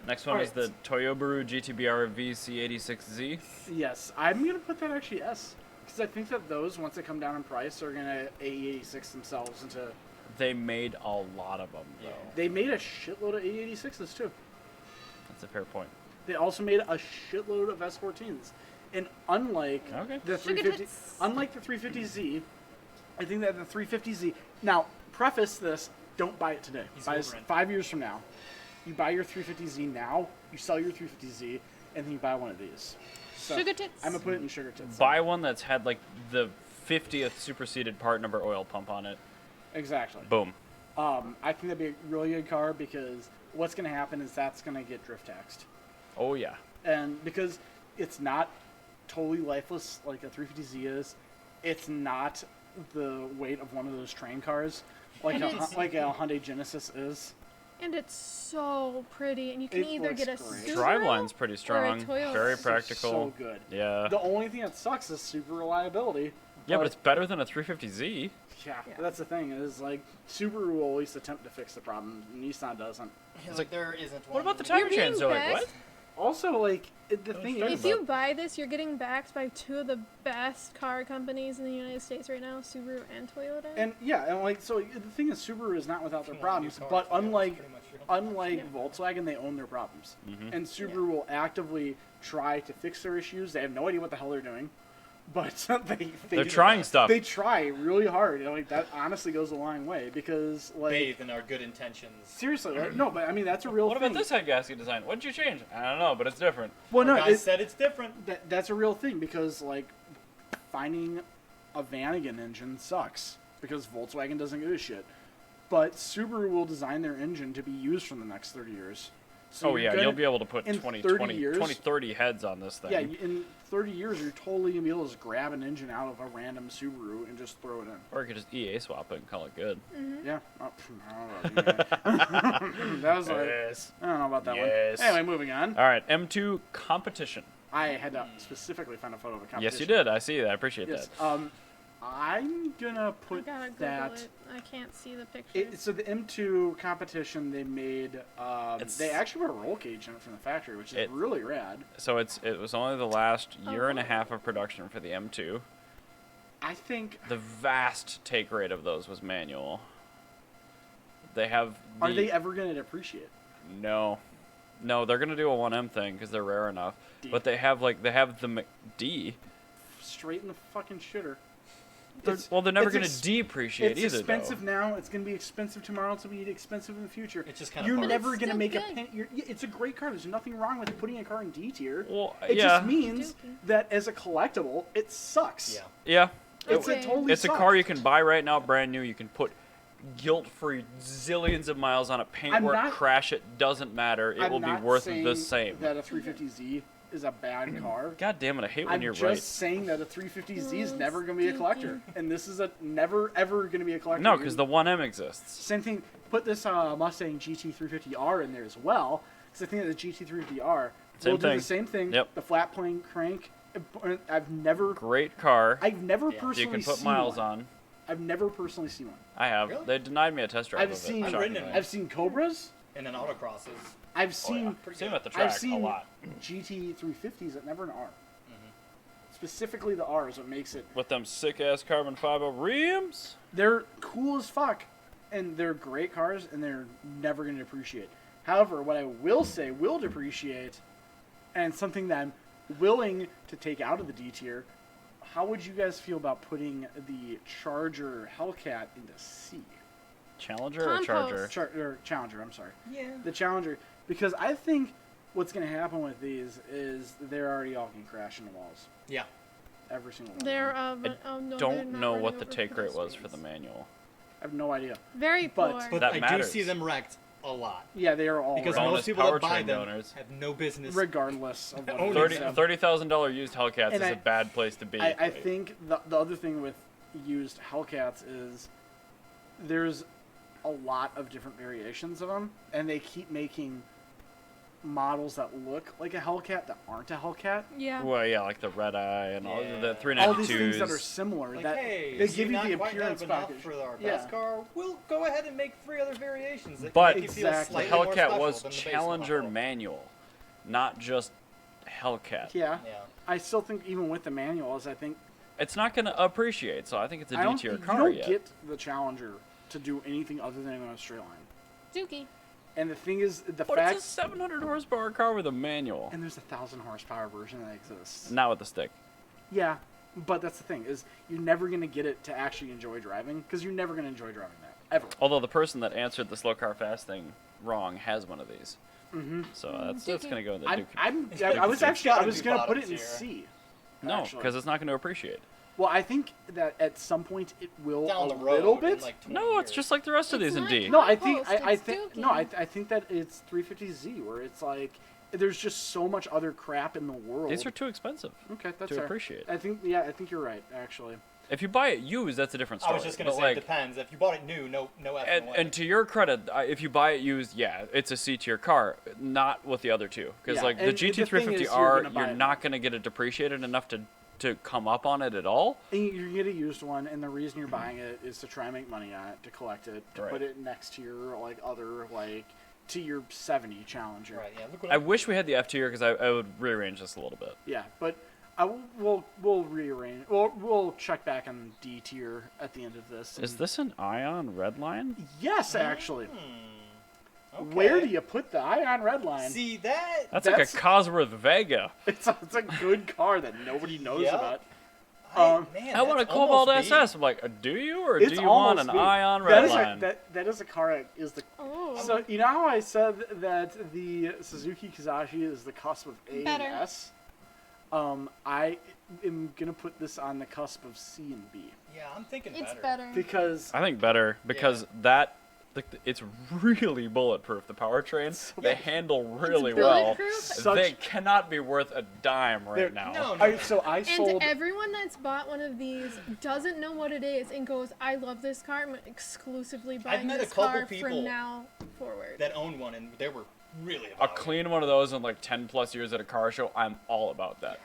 Next one is Alright. the Toyobaru GTBR VC86Z. Yes, I'm gonna put that actually S, because I think that those, once they come down in price, are gonna AE86 themselves into. They made a lot of them, though. Yeah. They made a shitload of AE86s too. That's a fair point. They also made a shitload of S14s, and unlike Okay. the Sugar 350, tits. unlike the 350Z, I think that the 350Z. Now, preface this: don't buy it today. He's Buy it over it. 5 years from now. You buy your 350Z now. You sell your 350Z, and then you buy one of these. So, Sugar tits. I'm gonna put it in sugar tits. Buy one that's had like the 50th superseded part number oil pump on it. Exactly. Boom. I think that'd be a really good car, because what's going to happen is that's going to get drift taxed. Oh yeah. And because it's not totally lifeless like a 350Z is, it's not the weight of one of those train cars like And a, it's- like a Hyundai Genesis is. And it's so pretty, and you can It either looks get a great. Subaru Driveline's pretty or a strong. Toyota. Very practical. So good. Yeah. The only thing that sucks is super reliability. Yeah, but it's better than a 350Z. Yeah, Yeah. that's the thing, is like Subaru will always attempt to fix the problem. Nissan doesn't. Yeah, like, there isn't one. What about the You're tire being chains? They're like, backed. what? Also, like, the was thing talking is, If you buy this, you're getting backed by 2 of the best car companies in the United States right now, Subaru and Toyota. and yeah, and like, so the thing is, Subaru is not without their If you want a new problems, car, but Toyota's unlike pretty much your- unlike Volkswagen, they own their problems, Mhm. and Subaru will actively try to fix their issues. They have no idea what the hell they're doing, but They're do- trying stuff. They try really hard. And, like, that honestly goes a long way, because like bathed in our good intentions. seriously, like, no, but I mean that's a real What thing. about this head gasket design? What did you change? I don't know, but it's different. Well, no, Our guy it- said it's different. that's a real thing, because like finding a Vanagon engine sucks, because Volkswagen doesn't give a shit. But Subaru will design their engine to be used for the next 30 years. So Oh you're yeah, gonna- you'll be able to put in 20, 30 20, years- 20, 30 heads on this thing. Yeah, in 30 years, you're totally gonna be able to just grab an engine out of a random Subaru and just throw it in. Or you could just EA swap it and call it good. Yeah. Oh, I don't know about you. That was like, Yes. I don't know about that Yes. one. Anyway, moving on. All right, M2 competition. I had to specifically find a photo of a competition. Yes, you did. I see that. I appreciate Yes. that. I'm gonna I put gotta Google that. it. I can't see the picture. So the M2 competition, they made. It's- They actually put a roll cage in it from the factory, which is It- really rad. So it was only the last year and a Oh. half of production for the M2. I think. The vast take rate of those was manual. They have. Are they ever gonna depreciate? No, they're gonna do a 1M thing because they're rare enough. D. But they have the D. Straight in the fucking shitter. Well, they're never it's gonna ex- depreciate It's either. expensive though. now. It's gonna be expensive tomorrow. It's gonna be expensive in the future. It's just kind You're of part. never It's gonna still make a good. penny. It's a great car. There's nothing wrong with putting a car in D tier. Well, It yeah, just means Joking. that as a collectible, it sucks. Yeah. yeah. It's Okay. a totally. It's a car you can buy right now, brand new. You can put guilt-free zillions of miles on a I'm paintwork, not- crash it, doesn't matter. It I'm will be not worth saying the same. that a 350Z is a bad car. God damn it, I hate when I'm you're just right. saying that a 350Z is Oh, never going to be a collector. And this is a never, ever going to be a collector. No, because the 1M exists. Same thing, put this Mustang GT350R in there as well, because I think that the GT350R Same will do thing. the same thing. Yep. The flat plane crank. I've never Great car. personally You can put seen miles one. on. I've never personally seen one. I have. Really? They denied me a test drive I've of it. seen I've ridden it. shockingly. I've seen Cobras. And then autocrosses. I've seen Seen them at the I've track a seen lot. GT350s that never an R. Specifically the R is what makes it. With them sick-ass carbon fiber rims. They're cool as fuck, and they're great cars, and they're never going to depreciate. However, what I will say will depreciate, and something that I'm willing to take out of the D tier, how would you guys feel about putting the Charger Hellcat into C? Challenger or Compost. Charger? Or Challenger, I'm sorry. Yeah. The Challenger, because I think what's going to happen with these is they're already all going to crash into walls. Yeah. Every single one. They're of them. no, they're Don't not know running what the over take rate was for pedestrians. the manual. I have no idea. Very But- poor. But That I matters. do see them wrecked a lot. Yeah, they are all Because wrecked, Bonus most people that buy powertrain them donors. have no business. regardless of what Owning it is. them. $30,000 used Hellcats And is I- a bad place to be. I think the other thing with used Hellcats is there's a lot of different variations of them, and they keep making models that look like a Hellcat that aren't a Hellcat. Yeah. Well, yeah, like the red eye and all Yeah. the All these things that are 392s. similar Like, that hey, they do give you not the quite appearance have enough package. for our Yeah. best car. We'll go ahead and make 3 other variations that But can make you feel Exactly. The slightly more Hellcat special was than the base Challenger model. manual, not just Hellcat. Yeah, Yeah. I still think even with the manuals, I think It's not going to appreciate, so I think it's a I D don't tier you car don't yet. get the Challenger to do anything other than go a straight line. Suzuki. And the thing is, the But fact it's a 700 horsepower car with a manual, and there's a 1,000 horsepower version that exists. not with the stick. Yeah, but that's the thing is you're never gonna get it to actually enjoy driving because you're never gonna enjoy driving that ever. Although the person that answered the slow car fast thing wrong has one of these, Mm-hmm. so that's going to go in the I Duke. was actually I was gonna put it in tier. C. No, actually. because it's not going to appreciate. Well, I think that at some point it will Down a the road, little in bit. like 20 No, it's years. just like the rest of It's these in not D. No, I think Compost, I it's think Dookie. no, I think that it's 350Z where it's like there's just so much other crap in the world. These are too expensive okay, that's to fair. appreciate. I think I think you're right actually. If you buy it used, that's a different I story. was just gonna But, say like, it depends. If you bought it new, no effing way. and to your credit, if you buy it used, yeah, it's a C tier car, not with the other two. Because Yeah, like the and the thing is, GT350R, gonna buy you're it. not going to get it depreciated enough to come up on it at all. And you get a used one, and the reason you're buying it is to try and make money on it, to collect it, to Right. put it next to your like other like to your 70 Challenger. right, yeah. Look what I wish we had the F tier because I would rearrange this a little bit. Yeah, but we'll rearrange. We'll check back on D tier at the end of this. Is and- this an Ion red line? Yes, actually. Okay. Where do you put the Ion Red Line? see that? That's That's- like a Cosworth Vega. It's a good car that nobody knows Yeah. about. Man, I want a that's Cobalt almost SS. I'm like, do you or It's do you want an almost me. Ion That red is line? that is a car that is the. Oh. So you know how I said that the Suzuki Kizashi is the cusp of A Better. and S? I am gonna put this on the cusp of C and B Yeah, I'm thinking It's better. better. because I think better because it's really bulletproof. The powertrains they handle really well. bulletproof? Such- They cannot be worth a dime They're- right now. No, I And sold. everyone that's bought one of these doesn't know what it is and goes, I love this car. I'm exclusively buying met a this couple car people from now forward. that owned one, and they were really A about it. clean one of those in like 10 plus years at a car show, I'm all about that.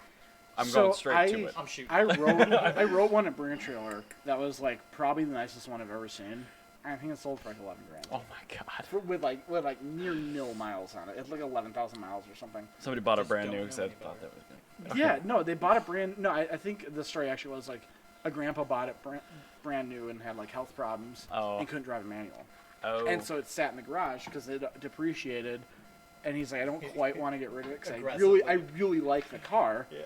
I'm So going straight to it. I'm shooting. I wrote one at Brand Trailer that was like probably the nicest one I've ever seen. I think it sold for like 11 grand. Oh my god. With like near nil miles on it. It's like 11,000 miles or something. Somebody bought a Just brand don't new know because they any thought better. that was good. Yeah, no, they bought it brand. No, I think the story actually was like a grandpa bought it brand new and had like health problems Oh. and couldn't drive a manual, Oh. and so it sat in the garage because it depreciated, and he's like, I don't quite want to get rid of it because I Aggressively. really like the car, Yeah.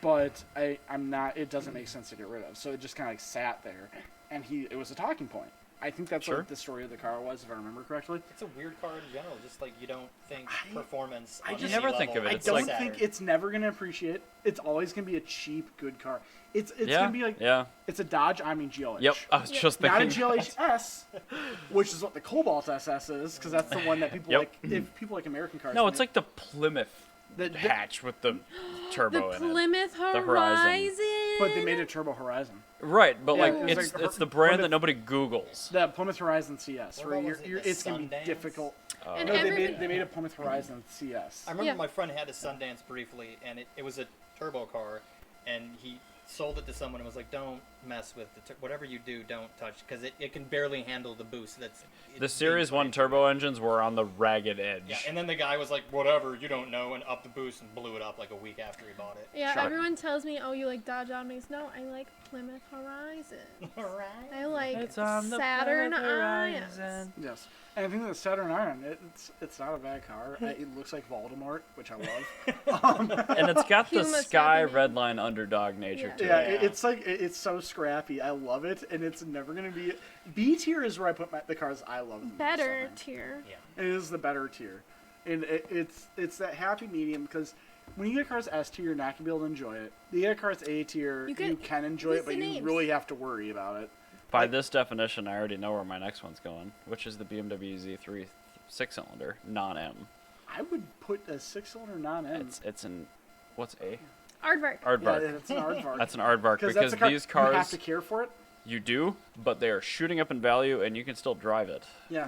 but I'm not. It doesn't make sense to get rid of, so it just kind of like sat there, and it was a talking point. I think that's Sure. what the story of the car was, if I remember correctly. It's a weird car in general. Just like you don't think performance. I on just any never think level of it. I It's don't like- think it's never gonna appreciate. It's always gonna be a cheap, good car. It's yeah, gonna be like yeah. it's a Dodge Omni GLH. Yep, I was just Not a thinking. GLHS, which is what the Cobalt SS is, because that's the one that people Yep. like. If people like American cars. No, it's like the Plymouth The- hatch with the turbo The in it. Plymouth Horizon. Horizon. But they made a Turbo Horizon. Right, but Yeah, like it was it's like it's the brand Plymouth- that nobody Googles. The Plymouth Horizon CS, What where was it, the it's gonna be Sundance? difficult. And No, they everybody- made a Plymouth Horizon CS. I remember Yeah. my friend had a Sundance briefly, and it was a turbo car, and he sold it to someone and was like, "Don't mess with whatever you do, don't touch, because it can barely handle the boost." The Series 1 turbo engines were on the ragged edge. Yeah, and then the guy was like, "Whatever, you don't know," and upped the boost and blew it up like a week after he bought it. Yeah, Sure. everyone tells me, "Oh, you like Dodge Omnis?" No, I like Plymouth Horizon. Alright. I like It's on the Saturn Plymouth Irons. Horizon. Yes, and I think the Saturn Iron, it's not a bad car. It looks like Voldemort, which I love. And it's got the Humus Sky happening. Redline underdog nature Yeah. to Yeah, it. it's like it's so scrappy. I love it, and it's never gonna be B tier is where I put the cars I love. the most, I Better think. tier. Yeah. It is the better tier, and it's that happy medium because when you get cars S tier, you're not gonna be able to enjoy it. You get cars A tier, You you get- can enjoy who's it, but the you names? really have to worry about it. By this definition, I already know where my next one's going, which is the BMW Z3 Six Cylinder non-M. I would put a 6-cylinder non-M. It's an what's A? Aardvark. Yeah, Aardvark. it's an aardvark. That's an aardvark that's because a car, these you have cars to care for it. you do, but they are shooting up in value, and you can still drive it. Yeah,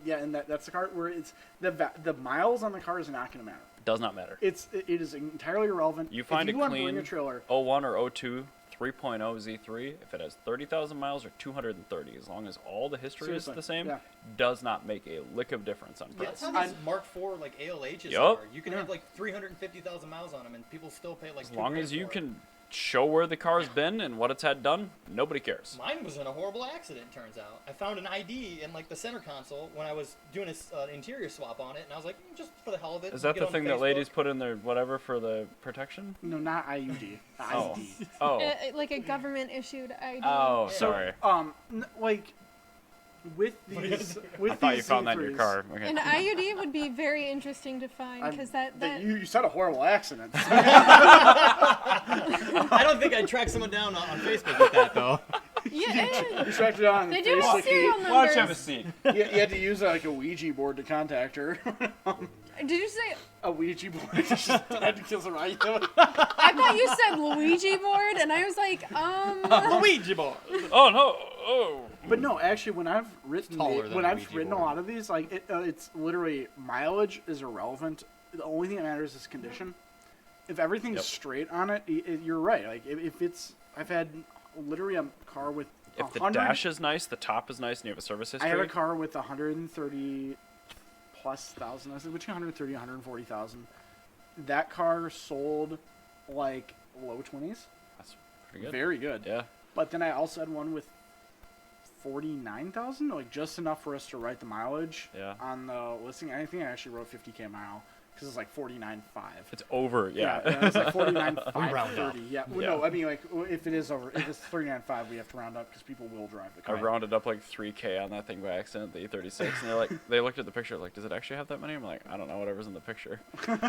Yes. and that's the car where it's the miles on the car is not going to matter. Does not matter. It is entirely irrelevant. You find if a you want to bring clean a trailer, 01 or 02 3.0 Z3, if it has 30,000 miles or 230, as long as all the history Seriously, is the same, yeah. does not make a lick of difference on price. That's how these I'm- Mark IV like ALHs Yup. are. You can have like 350,000 miles on them, and people still pay like. As long $2,000 as you for it. can show where the car's been and what it's had done, nobody cares. Mine was in a horrible accident, turns out. I found an ID in like the center console when I was doing an interior swap on it, and I was like, just for the hell of it. Is that get the on thing that Facebook." ladies put in their whatever for the protection? no, not IUD. Oh. IUD. Oh. Like a government issued ID. Oh, So, sorry. like with What are you these, doing? with I thought you these found that in your Z3s, car. Okay. An IUD would be very interesting to find I'm- because that you said a horrible accident. I don't think I'd track someone down on Facebook with that though. yeah, You tracked it on. they do have basically, serial Why don't you have a numbers. seat? you had to use like a Ouija board to contact her. Did you say? A Ouija board. Had to kill somebody. I thought you said Luigi board, and I was like, Luigi boy. Oh no! Oh. But no, actually, when I've written taller than when a I've Ouija written a board. lot of these, like it's literally mileage is irrelevant. The only thing that matters is condition. If everything's Yep. straight on it, you're right. Like if it's, I've had literally a car with If the 100 dash is nice, the top is nice, and you have a service I history. had a car with 130 plus thousand. I said between 130 and 140,000. That car sold like low 20s. That's pretty good. Very good. Yeah. But then I also had one with 49,000, like just enough for us to write the mileage Yeah. on the listing. I think I actually wrote 50K mile because it's like 49.5. It's over. Yeah. It's like We round up. 49.530. Yeah. Well, Yeah. No, I mean like if it is over, if it's 39.5, we have to round up because people will drive the I car. rounded up like 3K on that thing by accident, the E36, and they're like, they looked at the picture, like, does it actually have that many? I'm like, I don't know, whatever's in the picture. I'm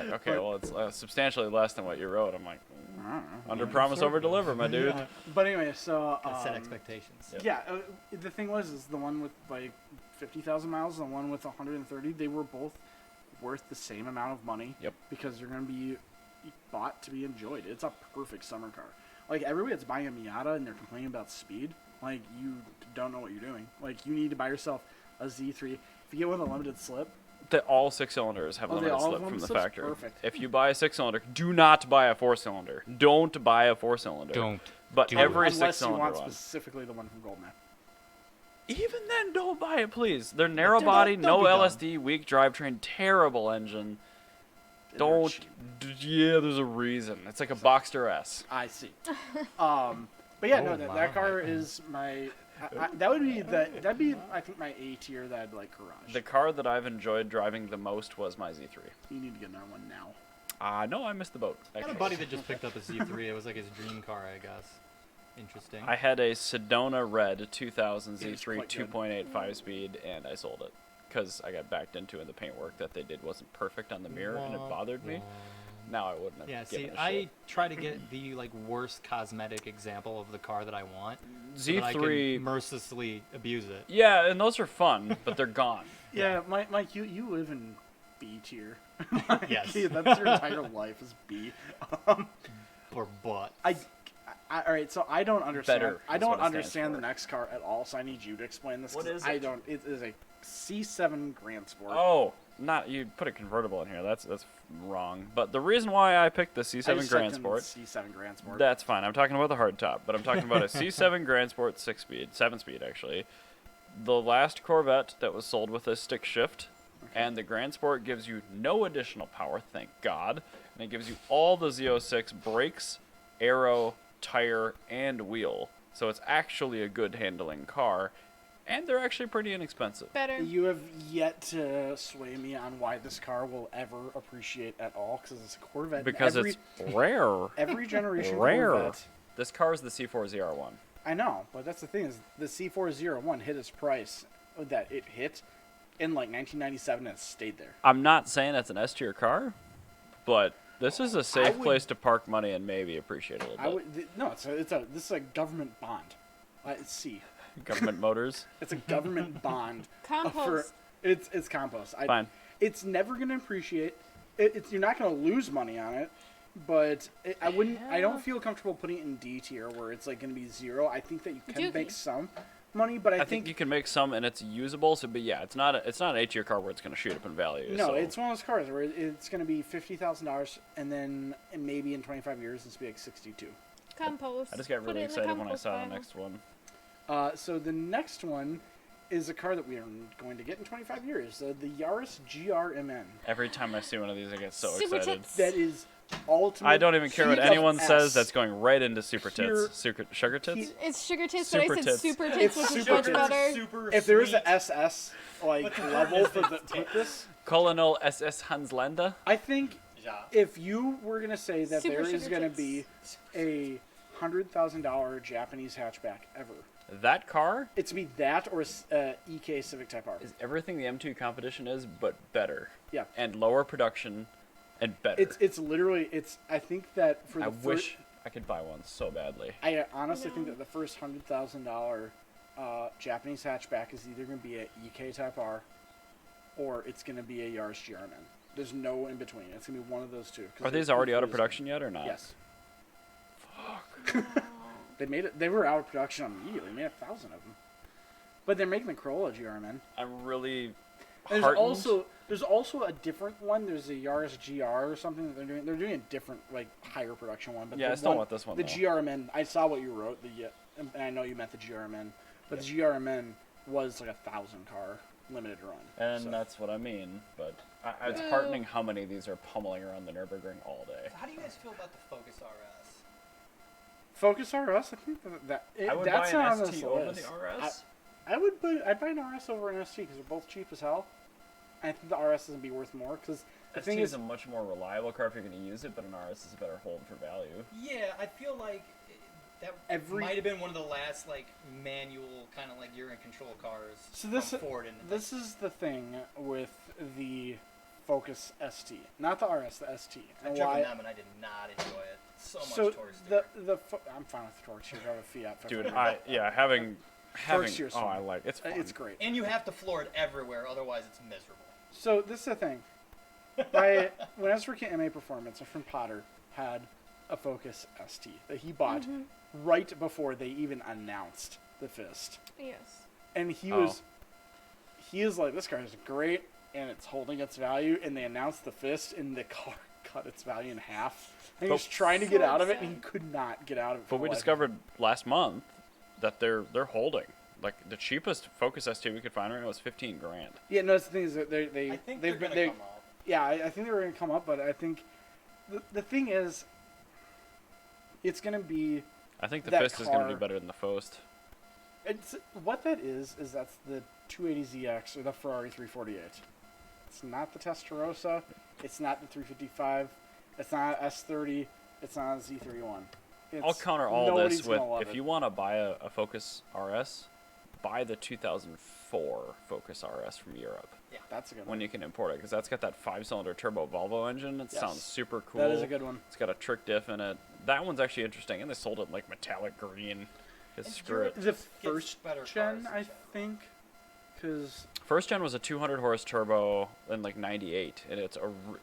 like, okay, well, it's substantially less than what you wrote. I'm like, I don't know. under promise, over deliver, my dude. Yeah. But anyway, so Gotta set expectations. Yep. yeah, the thing was is the one with like 50,000 miles and the one with 130, they were both worth the same amount of money. Yep. Because they're going to be bought to be enjoyed. It's a perfect summer car. Like everybody that's buying a Miata and they're complaining about speed, like you don't know what you're doing. Like you need to buy yourself a Z3. If you get one with a limited slip, All 6-cylinders have Oh, they limited all have slip from limited the slips? factory. Perfect. If you buy a 6-cylinder, do not buy a 4-cylinder. Don't buy a 4-cylinder. Don't. But do every it. unless you 6-cylinder want one. specifically the one from Goldeneye. Even then, don't buy it, please. They're narrow body, don't no be dumb. LSD, weak drivetrain, terrible engine. They're Don't. cheap. Yeah, there's a reason. It's like a Boxster S. I see. But yeah, no, Oh that my. car is my. That would be that'd be I think my A tier that I'd like garage. The car that I've enjoyed driving the most was my Z3. You need to get another one now. No, I missed the boat. I had a actually. buddy that just picked up a Z3. It was like his dream car, I guess. Interesting. I had a Sedona Red 2000 It was Z3 quite good. 2.8 5-speed, and I sold it because I got backed into it. The paintwork that they did wasn't perfect on the mirror, and it bothered me. Now I wouldn't have Yeah, given see, a I shit. try to get the like worst cosmetic example of the car that I want, so that I Z3, can mercilessly abuse it. yeah, and those are fun, but they're gone. Yeah, Mike, you live in B tier. Yes. That's your entire life is B. Or butt. All right, so I don't understand. Better I is don't what it stands understand the for. next car at all. So I need you to explain this. What 'cause is I it? don't. It is a C7 Grand Sport. Oh, not you put a convertible in here. That's wrong. But the reason why I picked the I C7 just Grand typed in Sport, C7 Grand Sport. that's fine. I'm talking about the hardtop, but I'm talking about a C7 Grand Sport 6-speed, 7-speed actually. The last Corvette that was sold with a stick shift, and the Grand Sport gives you no additional power, thank God, and it gives you all the Z06 brakes, aero, tire, and wheel. So it's actually a good handling car, and they're actually pretty inexpensive. Better. You have yet to sway me on why this car will ever appreciate at all, because it's a Corvette. Because every, it's rare. every generation Rare. Corvette. This car is the C4 ZR1. I know, but that's the thing is the C401 hit its price that it hit in like 1997 and it stayed there. I'm not saying it's an S tier car, but this is a safe would- place to park money and maybe appreciate a little I bit. would no, this is a government bond. It's C. Government Motors. It's a government bond. Compost. It's compost. Fine. It's never gonna appreciate. You're not gonna lose money on it, but I wouldn't. I don't feel comfortable putting it in D tier where it's like gonna be 0. I think that you can Dookie. make some money, but I think you can make some and it's usable. So, but yeah, it's not an A tier car where it's going to shoot up in value. no, so. it's one of those cars where it's gonna be $50,000, and then maybe in 25 years it's be like 62. Compost. I just got Put really it in the excited when I compost saw the pile. next one. So the next one is a car that we are going to get in 25 years. The Yaris GRMN. Every time I see one of these, I get so Super excited. tits. That is ultimate. I don't even care what heat of anyone S. says. That's going right into super Pure tits, sugar tits. It's sugar tits, Super but I said tits. super It's tits, which is super much tits. better. Super If there was sweet. an SS like But the level point for is the put this, Colonel SS Hanslanda. I think Yeah. if you were gonna say that Super there is sugar gonna tits. be a $100,000 Japanese hatchback ever, That car it's be that or EK Civic Type R. is everything the M2 competition is, but better. Yeah. And lower production, and better. It's literally I think that for the I wish I could buy one so badly. I honestly think No. that the first $100,000 Japanese hatchback is either going to be a EK Type R, or it's going to be a Yaris GRMN. There's no in between. It's going to be one of those two. 'cause Are these it already out of is- production yet or not? Yes. They made it. They were out of production immediately. They made 1,000 of them. But they're making the Corolla GRMN. I'm really There's heartened. there's also a different one. There's a Yaris GR or something that they're doing. They're doing a different higher production one. But Yeah, the I still want this one, The though. GRMN. I saw what you wrote. And I know you meant the GRMN, but the GRMN was like 1,000 car limited run. And So- that's what I mean. But it's Boo. heartening how many of these are pummeling around the Nürburgring all day. How do you guys feel about the Focus RS? Focus RS. I think I would that's buy not an on ST this over list. the RS. I'd buy an RS over an ST because they're both cheap as hell. I think the RS doesn't be worth more because the ST thing is is, a much more reliable car if you're going to use it, but an RS is a better hold for value. Yeah, I feel like that might have been one of the last manual kind of you're in control cars So this from Ford. And this is the thing with the Focus ST, not the RS, the ST. I've And driven why? them and I did not enjoy it. So much So torque. I'm fine with the torque steer. I have a Fiat. Dude, 500. having steer's oh, fun. I like it's fun. It's great. And you have to floor it everywhere, otherwise it's miserable. So this is the thing. When I was working at MA Performance, my friend Potter had a Focus ST that he bought right before they even announced the Fist, Yes. and he Oh. is like, this car is great and it's holding its value, and they announced the Fist and the car cut its value in half. And he was trying to get So out of it, and sad. he could not get out of it. for But we the life of discovered last month that they're holding. Like the cheapest Focus ST we could find right now was $15,000. him. Yeah, no, that's the thing is that I think they're they've going been to come up. Yeah, I think they were going to come up, but I think the thing is, it's going to be. I think the That Fist is going to car- be better than the Fost. It's what that is that's the 280ZX or the Ferrari 348. It's not the Testarossa. It's not the 355. It's not a S30. It's not a Z31. I'll counter all nobody's this with gonna love if it. you want to buy a Focus RS, buy the 2004 Focus RS from Europe That's a good when one. you can import it, because that's got that 5-cylinder turbo Volvo engine. It Yes. sounds super cool. That is a good one. It's got a trick diff in it. That one's actually interesting, and they sold it in, like, metallic green. Because And screw it. The Gets first better gen, cars in I general. think, because First gen was a 200 horse turbo in like '98, and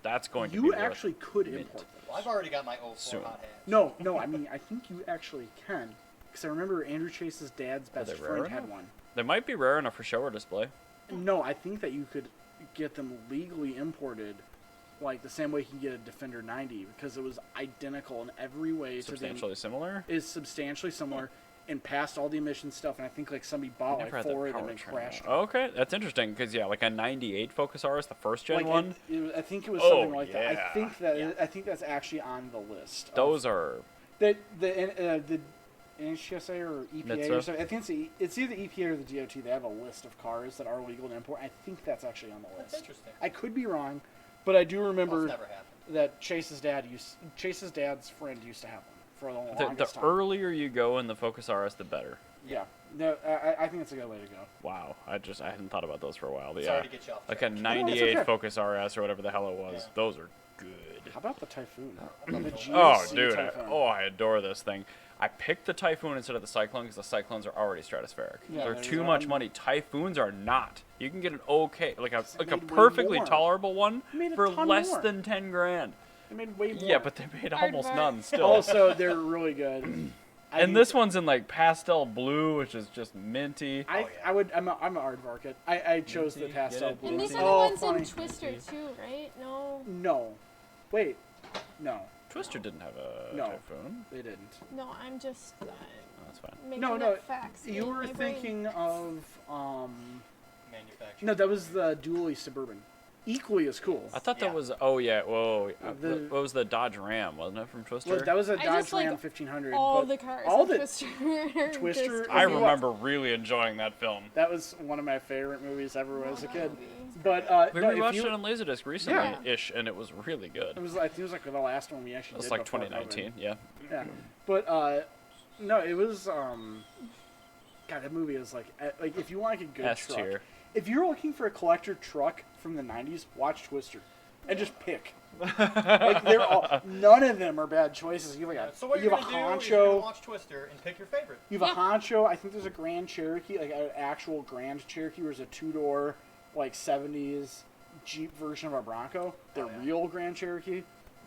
that's going to be you worth actually could mint. import those. Well, I've already got my 04 Soon. hot hatch. No, I mean, I think you actually can. Because I remember Andrew Chase's dad's Are best they rare friend had enough? one. They might be rare enough for show or display. No, I think that you could get them legally imported, like the same way you can get a Defender 90, because it was identical in every way Substantially similar. to the is substantially similar and passed all the emission stuff. And I think like somebody bought Never like had 4 of that them and powertrain, crashed though. them. Okay, that's interesting because like a '98 Focus RS, the first gen Like, one. I think it was Oh, something like that. yeah. I think that Yeah. I think that's actually on the list. Those are the NHTSA or EPA or NHTSA? something. I think it's either the EPA or the DOT. They have a list of cars that are legal to import. I think that's actually on the That's list. interesting. I could be wrong, but I do Well, remember it's never happened. that Chase's dad's friend used to have one for the the longest time. earlier you go in the Focus RS, the better. Yeah, no, I think it's a good way to go. Wow, I hadn't thought about those for a while. But Sorry yeah, to get you off like track. a it's '98 okay. Focus RS or whatever the hell it was. Yeah. Those are good. How about the Typhoon? I love The the GMC Oh, dude! Typhoon. I adore this thing. I picked the Typhoon instead of the Cyclone because the Cyclones are already stratospheric. Yeah, They're they're too not- much money. Typhoons are not. You can get an okay, like a They made way perfectly more. tolerable one They made a for ton less more. than 10 grand. They made way more. Yeah, but they made almost Aardvark. none still. also they're really good. I and think- this one's in like pastel blue, which is just minty. I'm an aardvark it. I chose the Minty, pastel get it? blue. And these Minty. are the Oh, ones funny. in Twister too, right? No, No, wait, no, Twister didn't have a No. Typhoon. they didn't. no, I'm just Oh, that's fine. making No, up no, facts. you in were my brain. thinking of Manufactured. no, that was the dually Suburban, equally as cool. I thought that Yeah. was. Oh yeah. Whoa. The- what was the Dodge Ram? Wasn't it from Twister? Well, that was a I Dodge just like Ram 1500. all but the cars. all in the Twister. Twister- Just I if you watch- remember really enjoying that film. that was one of my favorite movies ever as a Love kid. that movie. But We no, if rewatched you, it on Laserdisc recently-ish, and it was really good. it was I think it was like the last one we actually It was did. like before 2019. Yeah. COVID. Yeah, but no, it was God, that movie is like if you want like a good S truck. tier. If you're looking for a collector truck from the 90s, watch Twister. And just pick. Like they're all, none of them are bad choices. You have, like So what you you're have a gonna do is you're gonna Honcho. watch Twister and pick your favorite. You have a Yeah. Honcho. I think there's a Grand Cherokee, like an actual Grand Cherokee, where it's a 2-door, like 70s Jeep version of a Bronco. The Oh, yeah. real Grand Cherokee.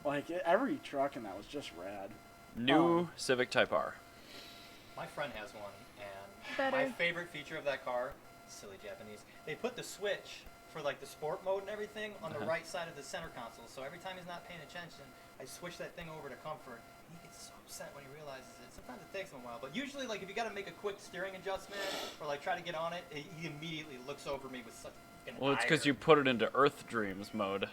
Like every truck in that was just rad. New Civic Type R. My friend has one, and Better. my favorite feature of that car, silly Japanese, they put the switch for like the sport mode and everything on the right side of the center console. So every time he's not paying attention, I switch that thing over to comfort. And he gets so upset when he realizes it. Sometimes it takes him a while, but usually like if you got to make a quick steering adjustment or like try to get on it, he immediately looks over me with such an Well, it's because ire. you put it into Earth Dreams mode.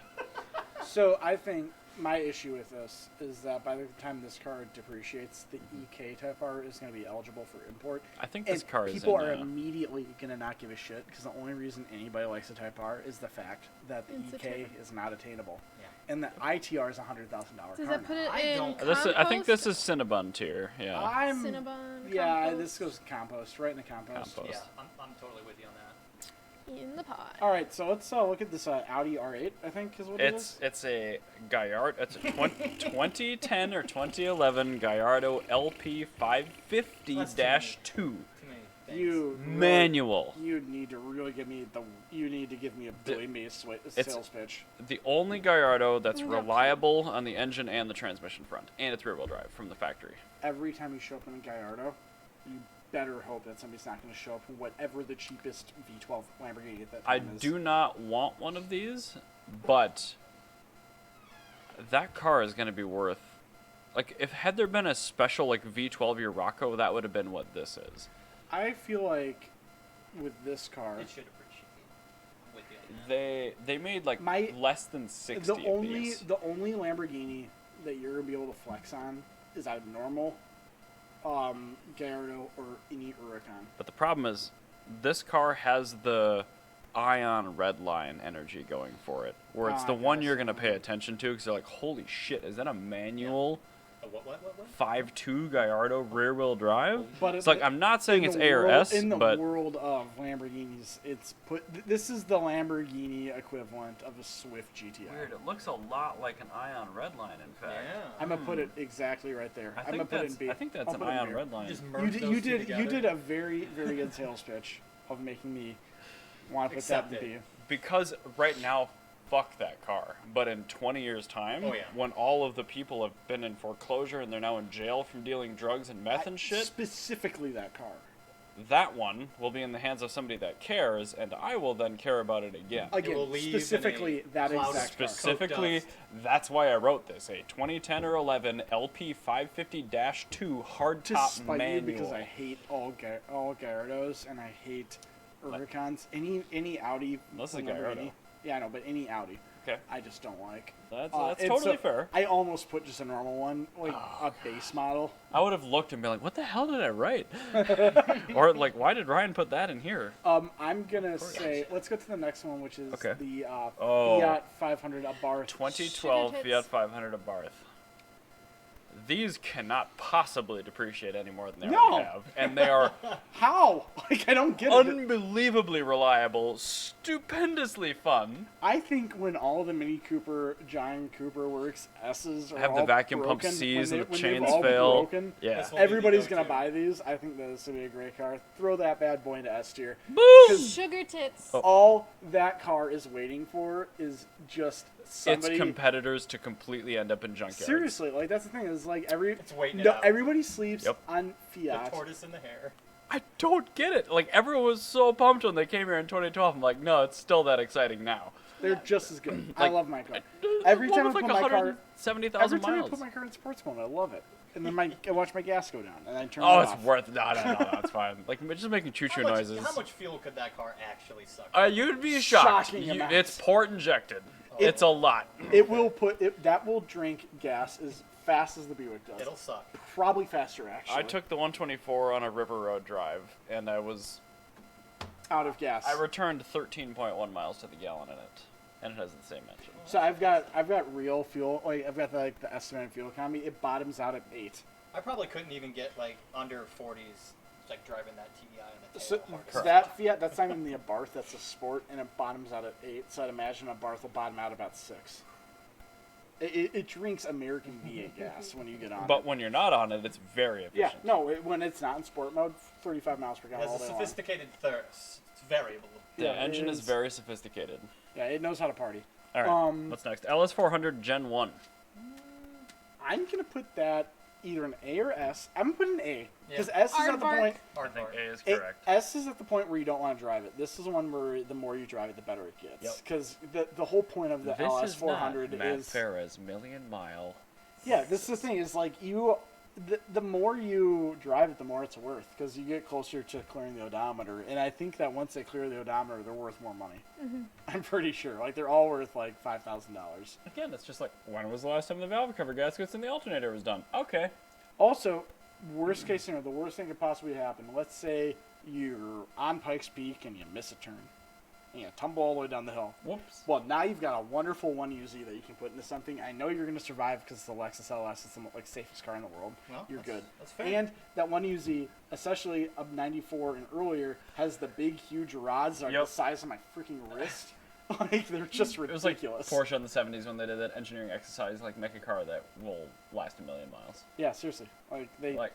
So I think my issue with this is that by the time this car depreciates, the EK Type R is going to be eligible for import. I think this And car is people in. are immediately going to not give a shit because the only reason anybody likes the Type R is the fact that the It's EK attainable. is not attainable. Yeah. And the ITR is a $100,000 Does car that put now. it I in don't- I think this compost? is Cinnabon tier. Yeah. I'm Cinnabon, yeah, compost? this goes compost, right in the compost. Compost. Yeah, I'm totally with you on that. in the pot. All right, so let's look at this Audi R8. I think is what it is. It's a Gallardo. It's a 2010 or 2011 Gallardo LP 550-2 Too many things. You manual. You need to really give me a Billy Mays it's- sales pitch. The only Gallardo that's Yeah. reliable on the engine and the transmission front, and it's rear-wheel drive from the factory. Every time you show up in a Gallardo, you better hope that somebody's not going to show up in whatever the cheapest V12 Lamborghini at that I time is. do not want one of these, but that car is going to be worth. Like, if had there been a special like V12 Urraco, that would have been what this is. I feel like with this car, It should appreciate. I'm with you on that. They made like My- less than 60 the of only these. the only Lamborghini that you're gonna be able to flex on is either normal, Gallardo, or any Huracan. But the problem is, this car has the Ion Redline energy going for it, where it's Ah, the one yes. you're going to pay attention to because you're like, holy shit, is that a manual What? 5.2 Gallardo rear-wheel drive. But It's like, I'm not saying in it's the A or world- S, in the but world of Lamborghinis, this is the Lamborghini equivalent of a Swift GTI. weird. It looks a lot like an Ion Redline, in fact. Yeah. I'm gonna put it exactly right there. I I'm think gonna put it in that's B. I think that's I'll an put it in Ion B. Redline. Just You merge did, those you two did, together. you did a very, very good sales pitch of making me want to put Accept that in it. B. Because right now, fuck that car. But in 20 years' time, Oh, yeah. when all of the people have been in foreclosure and they're now in jail from dealing drugs and meth and shit, Specifically that car. that one will be in the hands of somebody that cares, and I will then care about it again. Again, will leave in specifically a that cloud of exact car. Specifically, dust. that's why I wrote this. A 2010 or 11 LP 550-2 hardtop To spite manual. you because I hate all Gallardos and I hate Huracans. Any Audi. This is a Lamborghini- Gallardo. Yeah, I know, but any Audi. Okay. I just don't like. That's And totally so fair. I almost put just a normal one, like a base model. I would have looked and been like, what the hell did I write? Or like, why did Ryan put that in here? I'm gonna say, let's go to the next one, which is Okay. the Oh. Fiat 500 Abarth. 2012 Sugar tits. Fiat 500 Abarth. These cannot possibly depreciate any more than they No. already have. And they are How? Like I don't get it. unbelievably reliable, stupendously fun. I think when all the Mini Cooper, Giant Cooper Works S's are Have the all vacuum pump broken, C's when and the they've chains all fail. broken, Yeah. This will be the everybody's go-to. gonna buy these. I think that this would be a great car. Throw that bad boy into S tier. Boom! Sugar tits. Oh. All that car is waiting for is just somebody. Its competitors to completely end up in junkyards. Seriously, like that's the thing is like It's waiting it out. everybody sleeps Yep. on The Fiat. tortoise in the hair. I don't get it. Like, everyone was so pumped when they came here in 2012. I'm like, no, it's still that exciting now. They're just as good. I Like, love my car. Every One time I with put like my car, 170,000 every time I miles. put my car in sports mode, I love it. And then I watch my gas go down, and I turn Oh, it it's off. worth it. No, that's fine. Like, just making choo-choo noises. How much fuel could that car actually suck? You'd be shocked. Shocking amounts. It's port injected. It's a lot. It will put it. That will drink gas as fast as the Buick does. It'll suck. Probably faster, actually. I took the 124 on a river road drive, and I out of gas. returned 13.1 miles to the gallon in it, and it has the same engine. So I've got real fuel. Like I've got the estimated fuel economy. It bottoms out at 8. I probably couldn't even get like under 40s, like driving that TDI on the So, tail. so that Fiat, that's not even the Abarth. That's a Sport, and it bottoms out at 8. So I'd imagine a Abarth will bottom out about 6. It drinks American V8 gas when you get on. But it. when you're not on it, it's very Yeah, efficient. no, when it's not in sport mode, 35 miles per It gallon has all a day long. sophisticated thirst. It's variable. The Yeah, engine it is is. very sophisticated. Yeah, it knows how to party. All right, what's next? LS400 Gen 1. I'm gonna put that either an A or S. I'm gonna put an A because Yeah. S is at the Aardvark. point. Hard part. is S is at the point where you don't want to drive it. This is one where the more you drive it, the better it gets. Yep. Because the whole point of the This LS400 is not Matt is Farah's Million Mile. yeah. This is the thing is like you. The more you drive it, the more it's worth because you get closer to clearing the odometer. And I think that once they clear the odometer, they're worth more money. I'm pretty sure. Like they're all worth like $5,000. Again, it's just like, when was the last time the valve cover gaskets and the alternator was done? Okay. Also, worst case scenario, the worst thing could possibly happen. Let's say you're on Pikes Peak and you miss a turn, and you tumble all the way down the hill. Whoops. Well, now you've got a wonderful 1UZ that you can put into something. I know you're going to survive because it's the Lexus LS. It's the like safest car in the world. Well, You're that's- good. that's fair. And that 1UZ, especially of 94 and earlier, has the big, huge rods that are Yep. the size of my freaking wrist. Like they're just It was like ridiculous. Porsche in the 70s when they did that engineering exercise, like make a car that will last 1,000,000 miles. Yeah, seriously. Like they Like,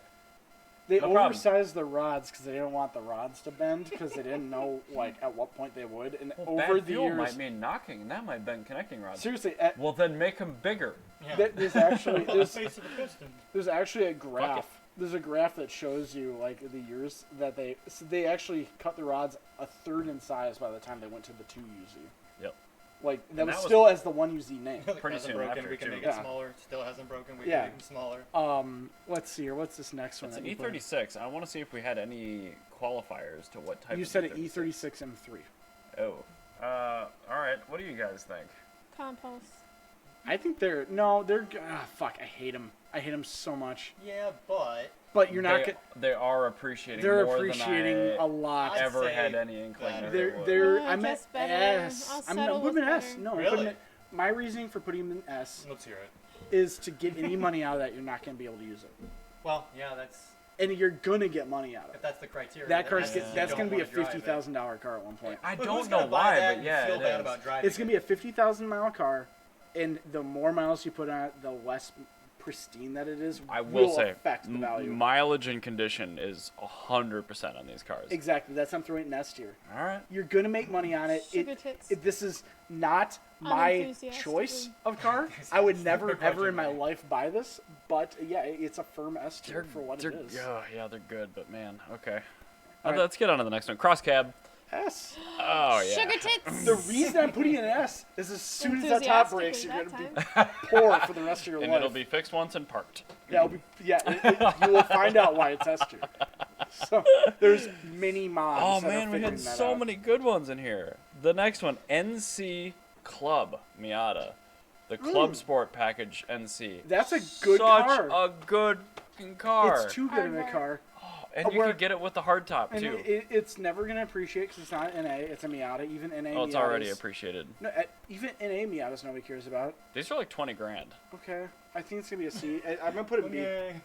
They No problem. oversized the rods because they didn't want the rods to bend because they didn't know like at what point they would. And well, over bad the fuel years, might mean knocking, and that might bend connecting rods. seriously, Well, then make them bigger. Yeah. there's actually On the face of the piston. there's actually a it. graph. There's a graph that shows you like the years that they actually cut the rods a third in size by the time they went to the 2UZ. Yep. Like that And was that was- still as the 1UZ name. Pretty Hasn't soon broken, after, we can too. make Yeah. it smaller. Still hasn't broken, we Yeah. can make them smaller. Let's see here. What's this next one? It's an that you put? E36. I want to see if we had any qualifiers to what type You of said an E36. E36 M3. Oh. All right. What do you guys think? Compost. I think they're fuck. I hate them. I hate them so much. Yeah, but But you're not. They are appreciating They're more appreciating than a lot. I'd ever say had any inkling better. that they would. They're No, I'm at just better. S. I'll I'm settle putting with an S. better. No, I'm Really? putting it, my reasoning for putting them in S let's hear it. is to get any money out of that, you're not going to be able to use it. Well, yeah, that's And you're going to get money out of if it. that's the criteria. That car's then that's you going to don't be a wanna drive it. $50,000 car at one point. I But don't who's know gonna buy why, that but and yeah, feel it bad is. about driving It's going to be a 50,000 mile car, and the more miles you put on it, the less pristine that it is. I will say, affect the value. mileage and condition is 100% on these cars. Exactly. That's I'm throwing it in S tier. All right. You're going to make money on it. Sugar tits. This is not my Unenthusiastically. choice of car. I would never, Never ever in my budget, life buy this. But yeah, it's a firm S tier for what it is. Yeah, they're good, but man, okay. All right. Let's get on to the next one. Cross cab. S. Oh yeah. Sugar tits. The reason I'm putting it in S is as soon as that top breaks, you're going to be poor for the rest of your And life. it'll be fixed once and parked. Yeah, you will find out why it's S tier. So there's many mods. Oh that are man, we had figuring that so out. many good ones in here. The next one, NC Club Miata. The Club Sport Package NC. That's a good Such car. a good fucking car. It's too good of a Hardware. car. And you where- could get it with the hard top And too. it's never going to appreciate because it's not an NA. It's a Miata. Even NA Oh, it's Miatas- already appreciated. No, even NA Miatas nobody cares about. These are like 20 grand. Okay. I think it's going to be a C. I'm going to put it B. Okay.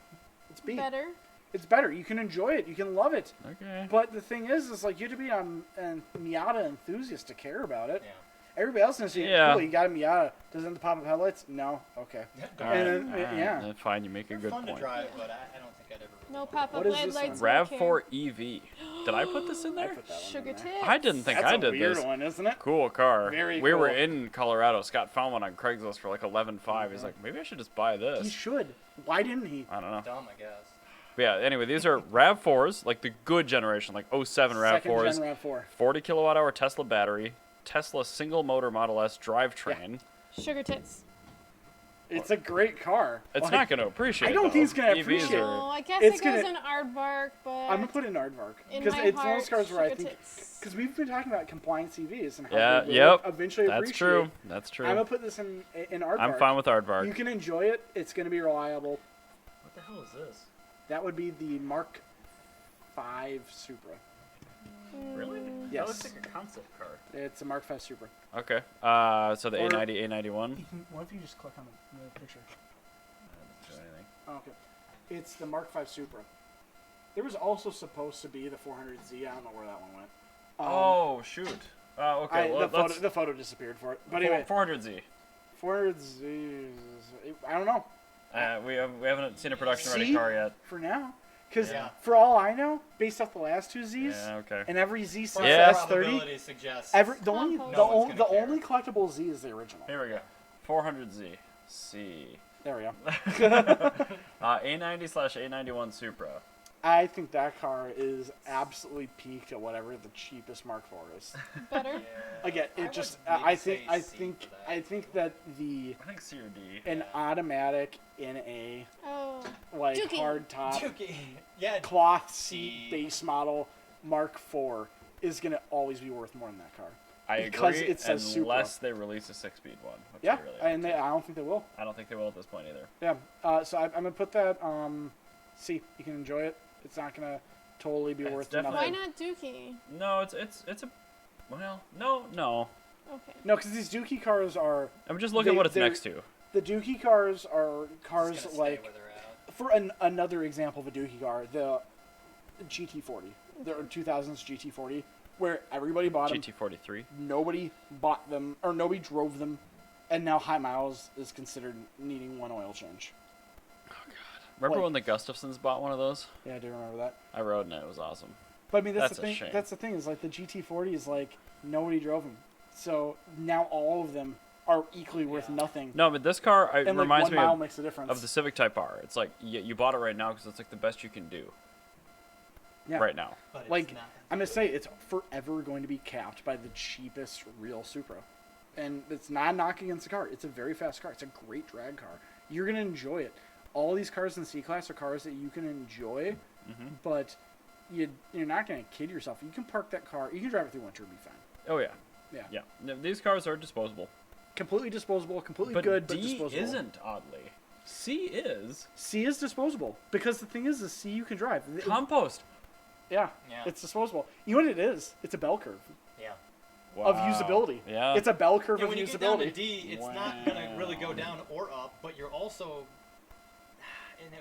It's B. Better. It's better. You can enjoy it. You can love it. Okay. But the thing is like you have to be a Miata enthusiast to care about it. Yeah. Everybody else knows, Yeah. cool, you got a Miata. Does it have the pop-up headlights? No. Okay. All right, And then, all right, yeah. then fine, you make a They're good fun point. to drive, but I don't think I'd ever. Really No want pop-up What is LED this lights. one? RAV4 EV. Did I put this in I there? put that one in Sugar there. tits. I didn't think That's I a did weird this. one, isn't it? Cool car. Very We were cool. in Colorado. Scott found one on Craigslist for like 11.5. He's like, maybe I should just buy He this. should. Why didn't he? I don't know. Dumb, I guess. But yeah. Anyway, these are RAV4s, like the good generation, like 07 Second RAV4s. gen RAV4. 40 kilowatt hour Tesla battery, Tesla single motor Model S drivetrain. Sugar tits. It's a great car. It's Like, not going to appreciate. I don't though. think it's gonna EVs appreciate. are- No, I guess It's it goes gonna- in aardvark, but I'm gonna put it in Aardvark in because my it's heart, one of those cars where I sugar think tits. because we've been talking about compliance EVs and how Yeah. they will Yep. eventually That's appreciate. true. That's true. I'm gonna put this in Aardvark. I'm fine with Aardvark. You can enjoy it. It's gonna be reliable. What the hell is this? That would be the Mark V Supra. Really? Yes. That looks like a concept car. It's a Mark V Supra. Okay. So the Or- A90, A91. What if you just click on the picture? I didn't do anything. Oh, okay. It's the Mark V Supra. There was also supposed to be the 400Z. I don't know where that one went. Oh shoot. Okay. Well, The photo disappeared for it. But anyway, 400Z. 400Z. I don't know. We haven't seen a production ready See? car yet. For now, because Yeah. for all I know, based off the last two Zs Yeah. Okay. and every Z6 Yeah. S30, Probability suggests. the only No the, one's only, gonna the care. only collectible Z is the original. Here we go. 400Z. C. There we go. A90/A91 Supra. I think that car is absolutely peaked at whatever the cheapest Mark IV is. Better. Yeah. Again, I it would just maybe I say think C for that. I think that the I think C or D. an automatic in a Oh. like Dookie. hard top Dookie. Yeah. cloth C. seat base model Mark IV is gonna always be worth more than that car. I because agree, it says Supra. unless they release a 6-speed one. Which Yeah, they really and ought to. I don't think they will. I don't think they will at this point either. Yeah, so I'm gonna put that C. You can enjoy it. It's not gonna totally be It's worth definitely- nothing. Why not Dookie? No, it's a. Well, no. Okay. No, because these Dookie cars are I'm just looking at what it's they're- next to. the Dookie cars are Just cars gonna stay like where they're at. for another example of a Dookie car, the GT40, the 2000s GT40, where everybody bought them, GT43. nobody bought them or nobody drove them, and now high miles is considered needing one oil change. Remember Like- when the Gustafsons bought one of those? Yeah, I do remember that. I rode in it. It was awesome. But I mean, that's That's a the thing. shame. That's the thing is like the GT40 is like nobody drove them, so now all of them are equally worth Yeah. nothing. No, but this car it And like reminds 1 me mile makes a difference. of the Civic Type R. It's like you bought it right now because it's like the best you can do yeah. right now. But it's Like not. I'm gonna say, it's forever going to be capped by the cheapest real Supra, and it's not a knock against the car. It's a very fast car. It's a great drag car. You're gonna enjoy it. All these cars in the C class are cars that you can enjoy, Mm-hmm. but you're not gonna kid yourself. You can park that car. You can drive it through winter and be fine. Oh yeah. Yeah. Yeah. No, these cars are disposable. Completely disposable. Completely But good, D but disposable. isn't oddly. C is C is disposable because the thing is, the C you can drive. compost. Yeah, Yeah. it's disposable. You know what it is? It's a bell curve. Yeah. of usability. Yeah. It's a bell curve of when you get down to usability. D, it's not gonna really go down or up, but you're also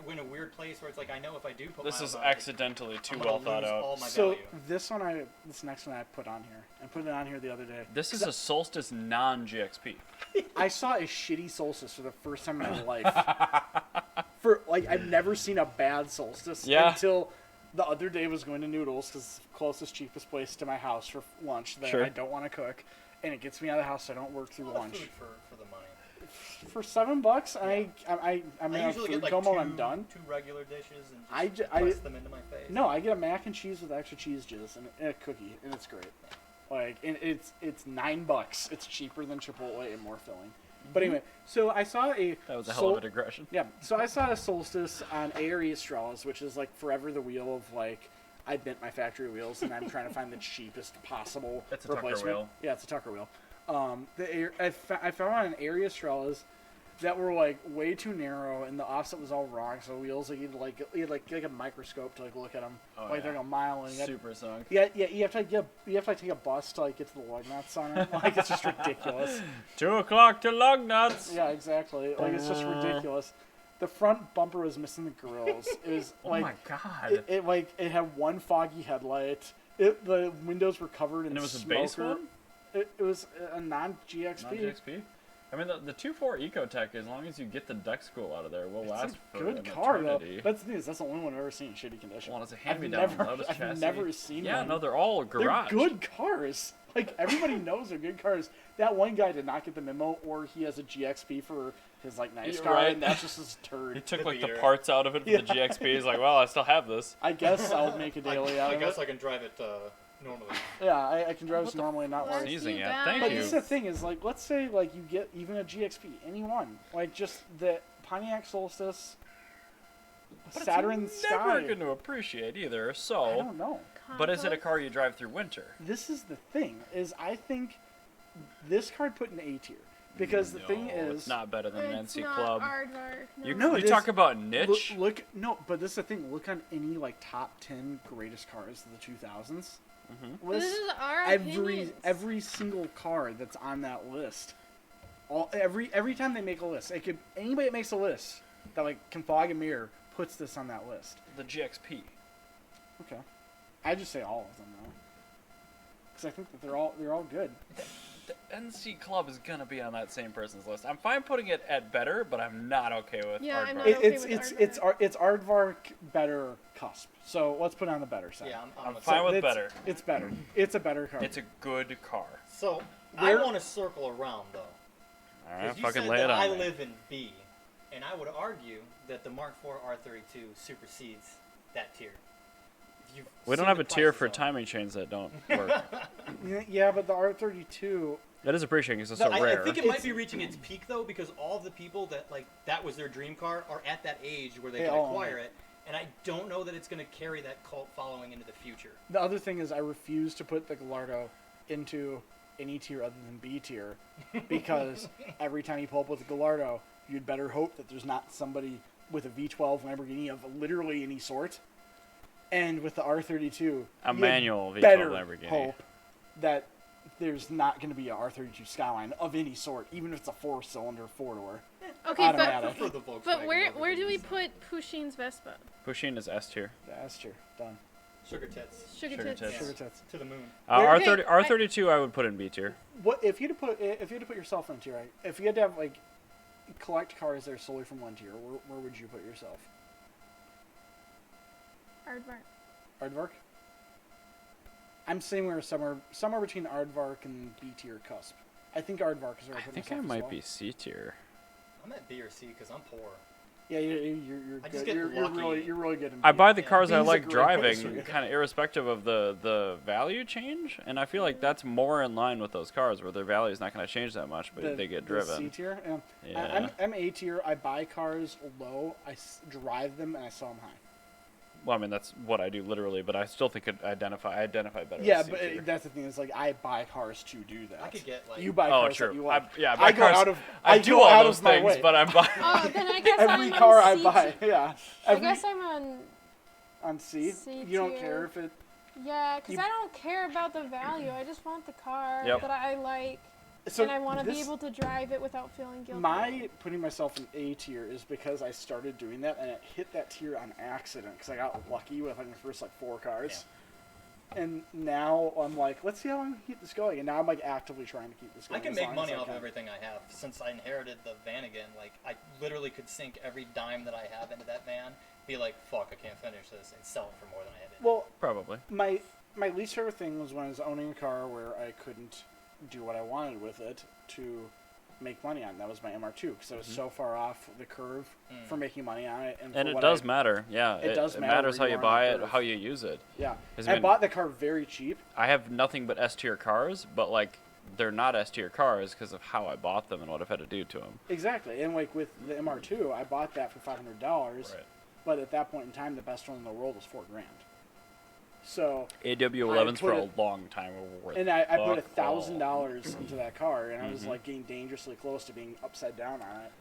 in a weird place where it's like I know if I do put This miles is on it, accidentally too I'm well gonna thought lose out. all my So value. this next one I put on here. I put it on here the other day. This is a Solstice non-GXP. I saw a shitty Solstice for the first time in my life. I've never seen a bad Solstice until the other day was going to Noodles because it's the closest, cheapest place to my house for lunch that I don't want to cook, and it gets me out of the house so I don't work through lunch. Food for the money. For $7, I'm I in a usually food get like coma when I'm done. 2 regular dishes and I just I- press them into my face. No, I get a mac and cheese with extra cheese jizz and a cookie, and it's great. And it's $9. It's cheaper than Chipotle and more filling. But anyway, so I saw a That was a hell of a digression. Yeah, so I saw a Solstice on ARE Estrellas, which is like forever the wheel of like I bent my factory wheels and I'm trying to find the cheapest possible It's a Tucker replacement. wheel. Yeah, it's a Tucker wheel. I found on an ARE Estrellas that were like way too narrow and the offset was all wrong. So wheels like you had like a microscope to like look at them they're like a mile and Super sunk. you have to take a bus to like get to the lug nuts on it. Like it's just ridiculous. 2 o'clock to lug nuts. Yeah, exactly. Like it's just ridiculous. The front bumper was missing the grills. It was Oh like my god. it had one foggy headlight. The windows were covered in And it was a smoker. base one? It was a non-GXP. Non-GXP? I mean, the 2.4 Ecotech, as long as you get the deck school out of there, will last It's a for good an car though. eternity. That's the thing is that's the only one I've ever seen in shitty condition. Well, it's a I've hand-me-down Lotus I've chassis. never seen Yeah, one. no, they're all garage. They're good cars. Like everybody knows they're good cars. That one guy did not get the memo, or he has a GXP for his like nice You're car, right. and that's just his turd. He took The like the beater. parts out of it for the GXP. He's like, well, I still have this. I guess I'll make a daily out I of guess it. I can drive it normally. Yeah, I can drive this normally and not Bless worry. Sneezing you at. guys. Thank But you. this is the thing is like, let's say like you get even a GXP, any one, like just the Pontiac Solstice, But Saturn it's Sky. never going to appreciate either. I So, don't know. but is it a Compost? car you drive through winter? This is the thing is I think this car put in A tier because the thing No, is it's not better than an It's NC not Club. aardvark, no. You, No, you it talk is. about niche. Look, no, but this is the thing. Look on any like top 10 greatest cars of the 2000s. Mm-hmm. This is our opinions. Every single car that's on that list. Every time they make a list, anybody that makes a list that like can fog a mirror puts this on that list. The GXP. Okay, I just say all of them though, because I think that they're all good. The NC Club is gonna be on that same person's list. I'm fine putting it at better, but I'm not okay with Yeah, I'm Aardvark. not okay with It's Aardvark better cusp. So let's put it on the better side. Yeah, I'm with fine that. with it's, better. It's better. It's a better car. It's a good car. So Where- I want to circle around though. All right, 'Cause you fucking said lay it that on I me. live in B, and I would argue that the Mark IV R32 supersedes that tier. If you've We don't seen have the a tier prices for on it. timing chains that don't work. Yeah, but the R32. That is appreciating because it's No, so rare. I think it might be reaching its peak though, because all of the people that like that was their dream car are at that age where they They can all own acquire it. it, and I don't know that it's going to carry that cult following into the future. The other thing is I refuse to put the Gallardo into any tier other than B tier because every time you pull up with a Gallardo, you'd better hope that there's not somebody with a V12 Lamborghini of literally any sort. And with the R32, A you manual V12 better Lamborghini. hope that there's not going to be a R32 Skyline of any sort, even if it's a 4-cylinder, 4-door. Okay, automatic. For the Volkswagen but where over do the we Nissan. put Pusheen's Vespa? Pusheen is S tier. Yeah, that's true. Done. Sugar tits Sugar Sugar tits. tits. Sugar tits. to the moon. Where- Okay, R32 I would put in B tier. What if you had to put yourself in a tier? Right? If you had to have like collect cars that are solely from one tier, where would you put yourself? Aardvark. Aardvark. I'm saying we're somewhere between Aardvark and B tier cusp. I think Aardvark is where I I put think myself I as might well. be C tier. I'm at B or C because I'm poor. Yeah, you're I just good. get You're lucky. really good. In I B. buy the Yeah. cars I B's a like great place driving, for you. kind of irrespective of the value change, and I feel like that's more in line with those cars where their value is not going to change that much, but they get The C driven. tier. Yeah. Yeah. I'm A tier. I buy cars low. I drive them and I sell them high. Well, I mean that's what I do literally, but I still think I identify better. Yeah, as C but tier. that's the thing is like I buy cars to do that. I could get like You buy Oh, cars true. that you like. I buy I go cars. out of I I do go all out those of my things, way. but I'm buying. Oh, then I guess Every I'm car on I C buy, tier. yeah. I guess I'm on. On C. C You don't tier. care if it. Yeah, because I don't care about the value. I just want the car Yep. that I like, So and I want to be this- able to drive it without feeling guilty. My putting myself in A tier is because I started doing that and it hit that tier on accident because I got lucky with like the first like 4 cars. And now I'm like, let's see how long I can keep this going. And now I'm like actively trying to keep this going. I can as make long money as I off of can. everything I have. Since I inherited the van again, like, I literally could sink every dime that I have into that van, be like, fuck, I can't finish this, and sell it for more than I had it. Well, Probably. my least favorite thing was when I was owning a car where I couldn't do what I wanted with it to make money on. That was my MR2 because I was so far off the curve for making money on it. And for it what does matter. Yeah, It does It matter matters how where you you are buy on it, the curve. how you use it. Yeah, 'Cause, I bought the car very cheap. I have nothing but S tier cars, but like they're not S tier cars because of how I bought them and what I've had to do to them. Exactly, and like with the MR2, I bought that for $500. Right. But at that point in time, the best one in the world was $4,000. So, AW11s for put a it- long time were worth. and I put fuck all. $1,000 into that car, and I was Mhm. like getting dangerously close to being upside down on it,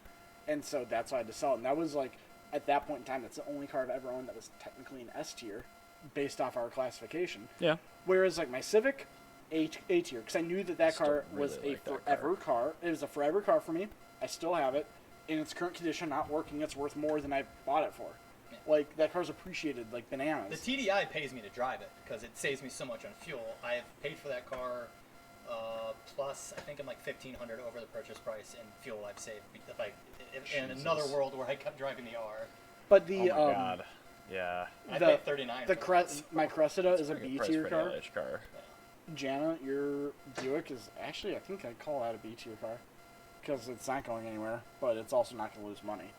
and so that's why I had to sell it. And that was like at that point in time, that's the only car I've ever owned that was technically an S tier, based off our classification. Yeah. Whereas like my Civic, A tier, because I knew that Still car was really a like that forever car. It was a forever car for me. I still have it. In its current condition, not working, it's worth more than I bought it for. Yeah. Like, that car's appreciated like bananas. The TDI pays me to drive it because it saves me so much on fuel. I have paid for that car plus I think I'm like $1,500 over the purchase price in fuel I've saved. If I in another Jesus. world where I kept driving the R, But the Oh my god. Yeah. I The- paid $39. the for it. my Cressida is a Pretty B good price tier for an car. LH car. Jana, your Buick is actually, I think I'd call that a B tier car because it's not going anywhere, but it's also not going to lose money.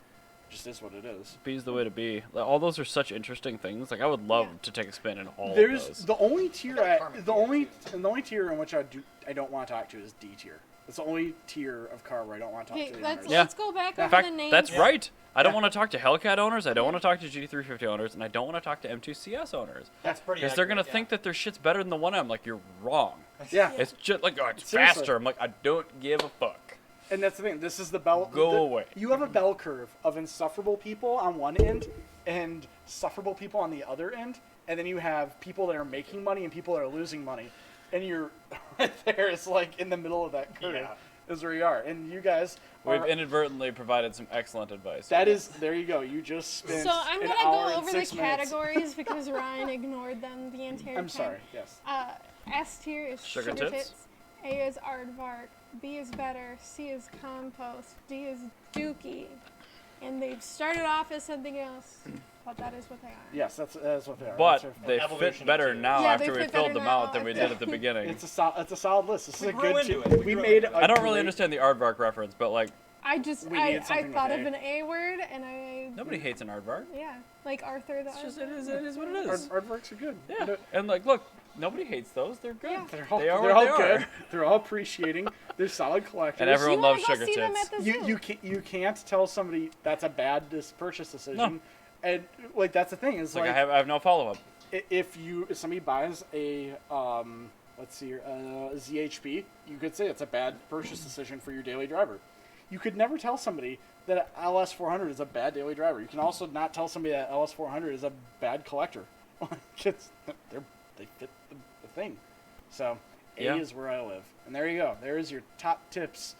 Just is what it is. B's the way to be. Like, all those are such interesting things. Like I would love Yeah. to take a spin in all There's of those. the only tier got a Carmen the Fiat, only too. the only tier in which I don't want to talk to is D tier. It's the only tier of car where I don't want to talk Okay, to the let's owners. Yeah. let's go back In over fact, the names. that's Yeah. right. I don't Yeah. want to talk to Hellcat owners. I don't want to talk to GT350 owners, and I don't want to talk to M2CS owners. That's pretty. Because they're accurate, gonna yeah. think that their shit's better than the one. I'm like, you're wrong. Yeah. It's just like, oh, it's Seriously. faster. I'm like, I don't give a fuck. And that's the thing. This is the bell. Go away. You have a bell curve of insufferable people on one end and sufferable people on the other end, and then you have people that are making money and people that are losing money, and you're right there. It's like in the middle of that curve Yeah. is where you are. And you guys We've are. inadvertently provided some excellent advice. That is there. You go. You just spent. So I'm an gonna hour go and over the 6 minutes. categories because Ryan ignored them the entire time. I'm sorry. Yes. S tier is Sugar sugar tits? tits. A is aardvark. B is better. C is compost. D is dookie. And they've started off as something else, but that is what they are. Yes, that's what they are. But That's they Evolution fit better of two. now Yeah, after they we fit filled better them out now. than we did at the beginning. it's a solid list. This is We a grew good. into it. We We grew made. into a it. I don't really great- understand the aardvark reference, but like I just We I needed something thought with of A. an A word and I nobody hates an aardvark. yeah, like Arthur the It's just Aardvark. it is what it is. Aardvarks are good. Yeah, and like look, nobody hates those. They're good. Yeah. They're all, They are they're what all they are. good. They're all appreciating. They're solid collectors. And everyone You wanna loves go sugar see them tits. at the zoo. you can't tell somebody that's a bad purchase decision. No. And like that's the thing is Like like I have no follow up. if somebody buys a let's see here, ZHP, you could say it's a bad purchase decision for your daily driver. You could never tell somebody that an LS400 is a bad daily driver. You can also not tell somebody that LS400 is a bad collector. They fit the thing. So A Yeah. is where I live. And there you go. There's your top tips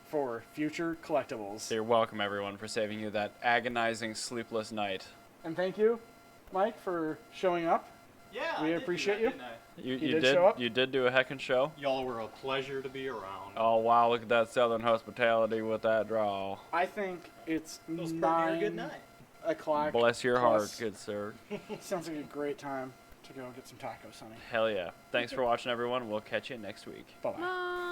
for future collectibles. So you're welcome, everyone, for saving you that agonizing sleepless night. And thank you, Mike, for showing up. Yeah, We I did do appreciate that, you. didn't I? You did show up? You did do a heckin' show. Y'all were a pleasure to be around. Oh wow, look at that southern hospitality with that draw. I think it's It was pretty near a good 9 night. o'clock. Bless your heart, plus- good sir. Sounds like a great time to go get some tacos, honey. Hell yeah. Thanks for watching, everyone. We'll catch you next week. Bye-bye. Bye.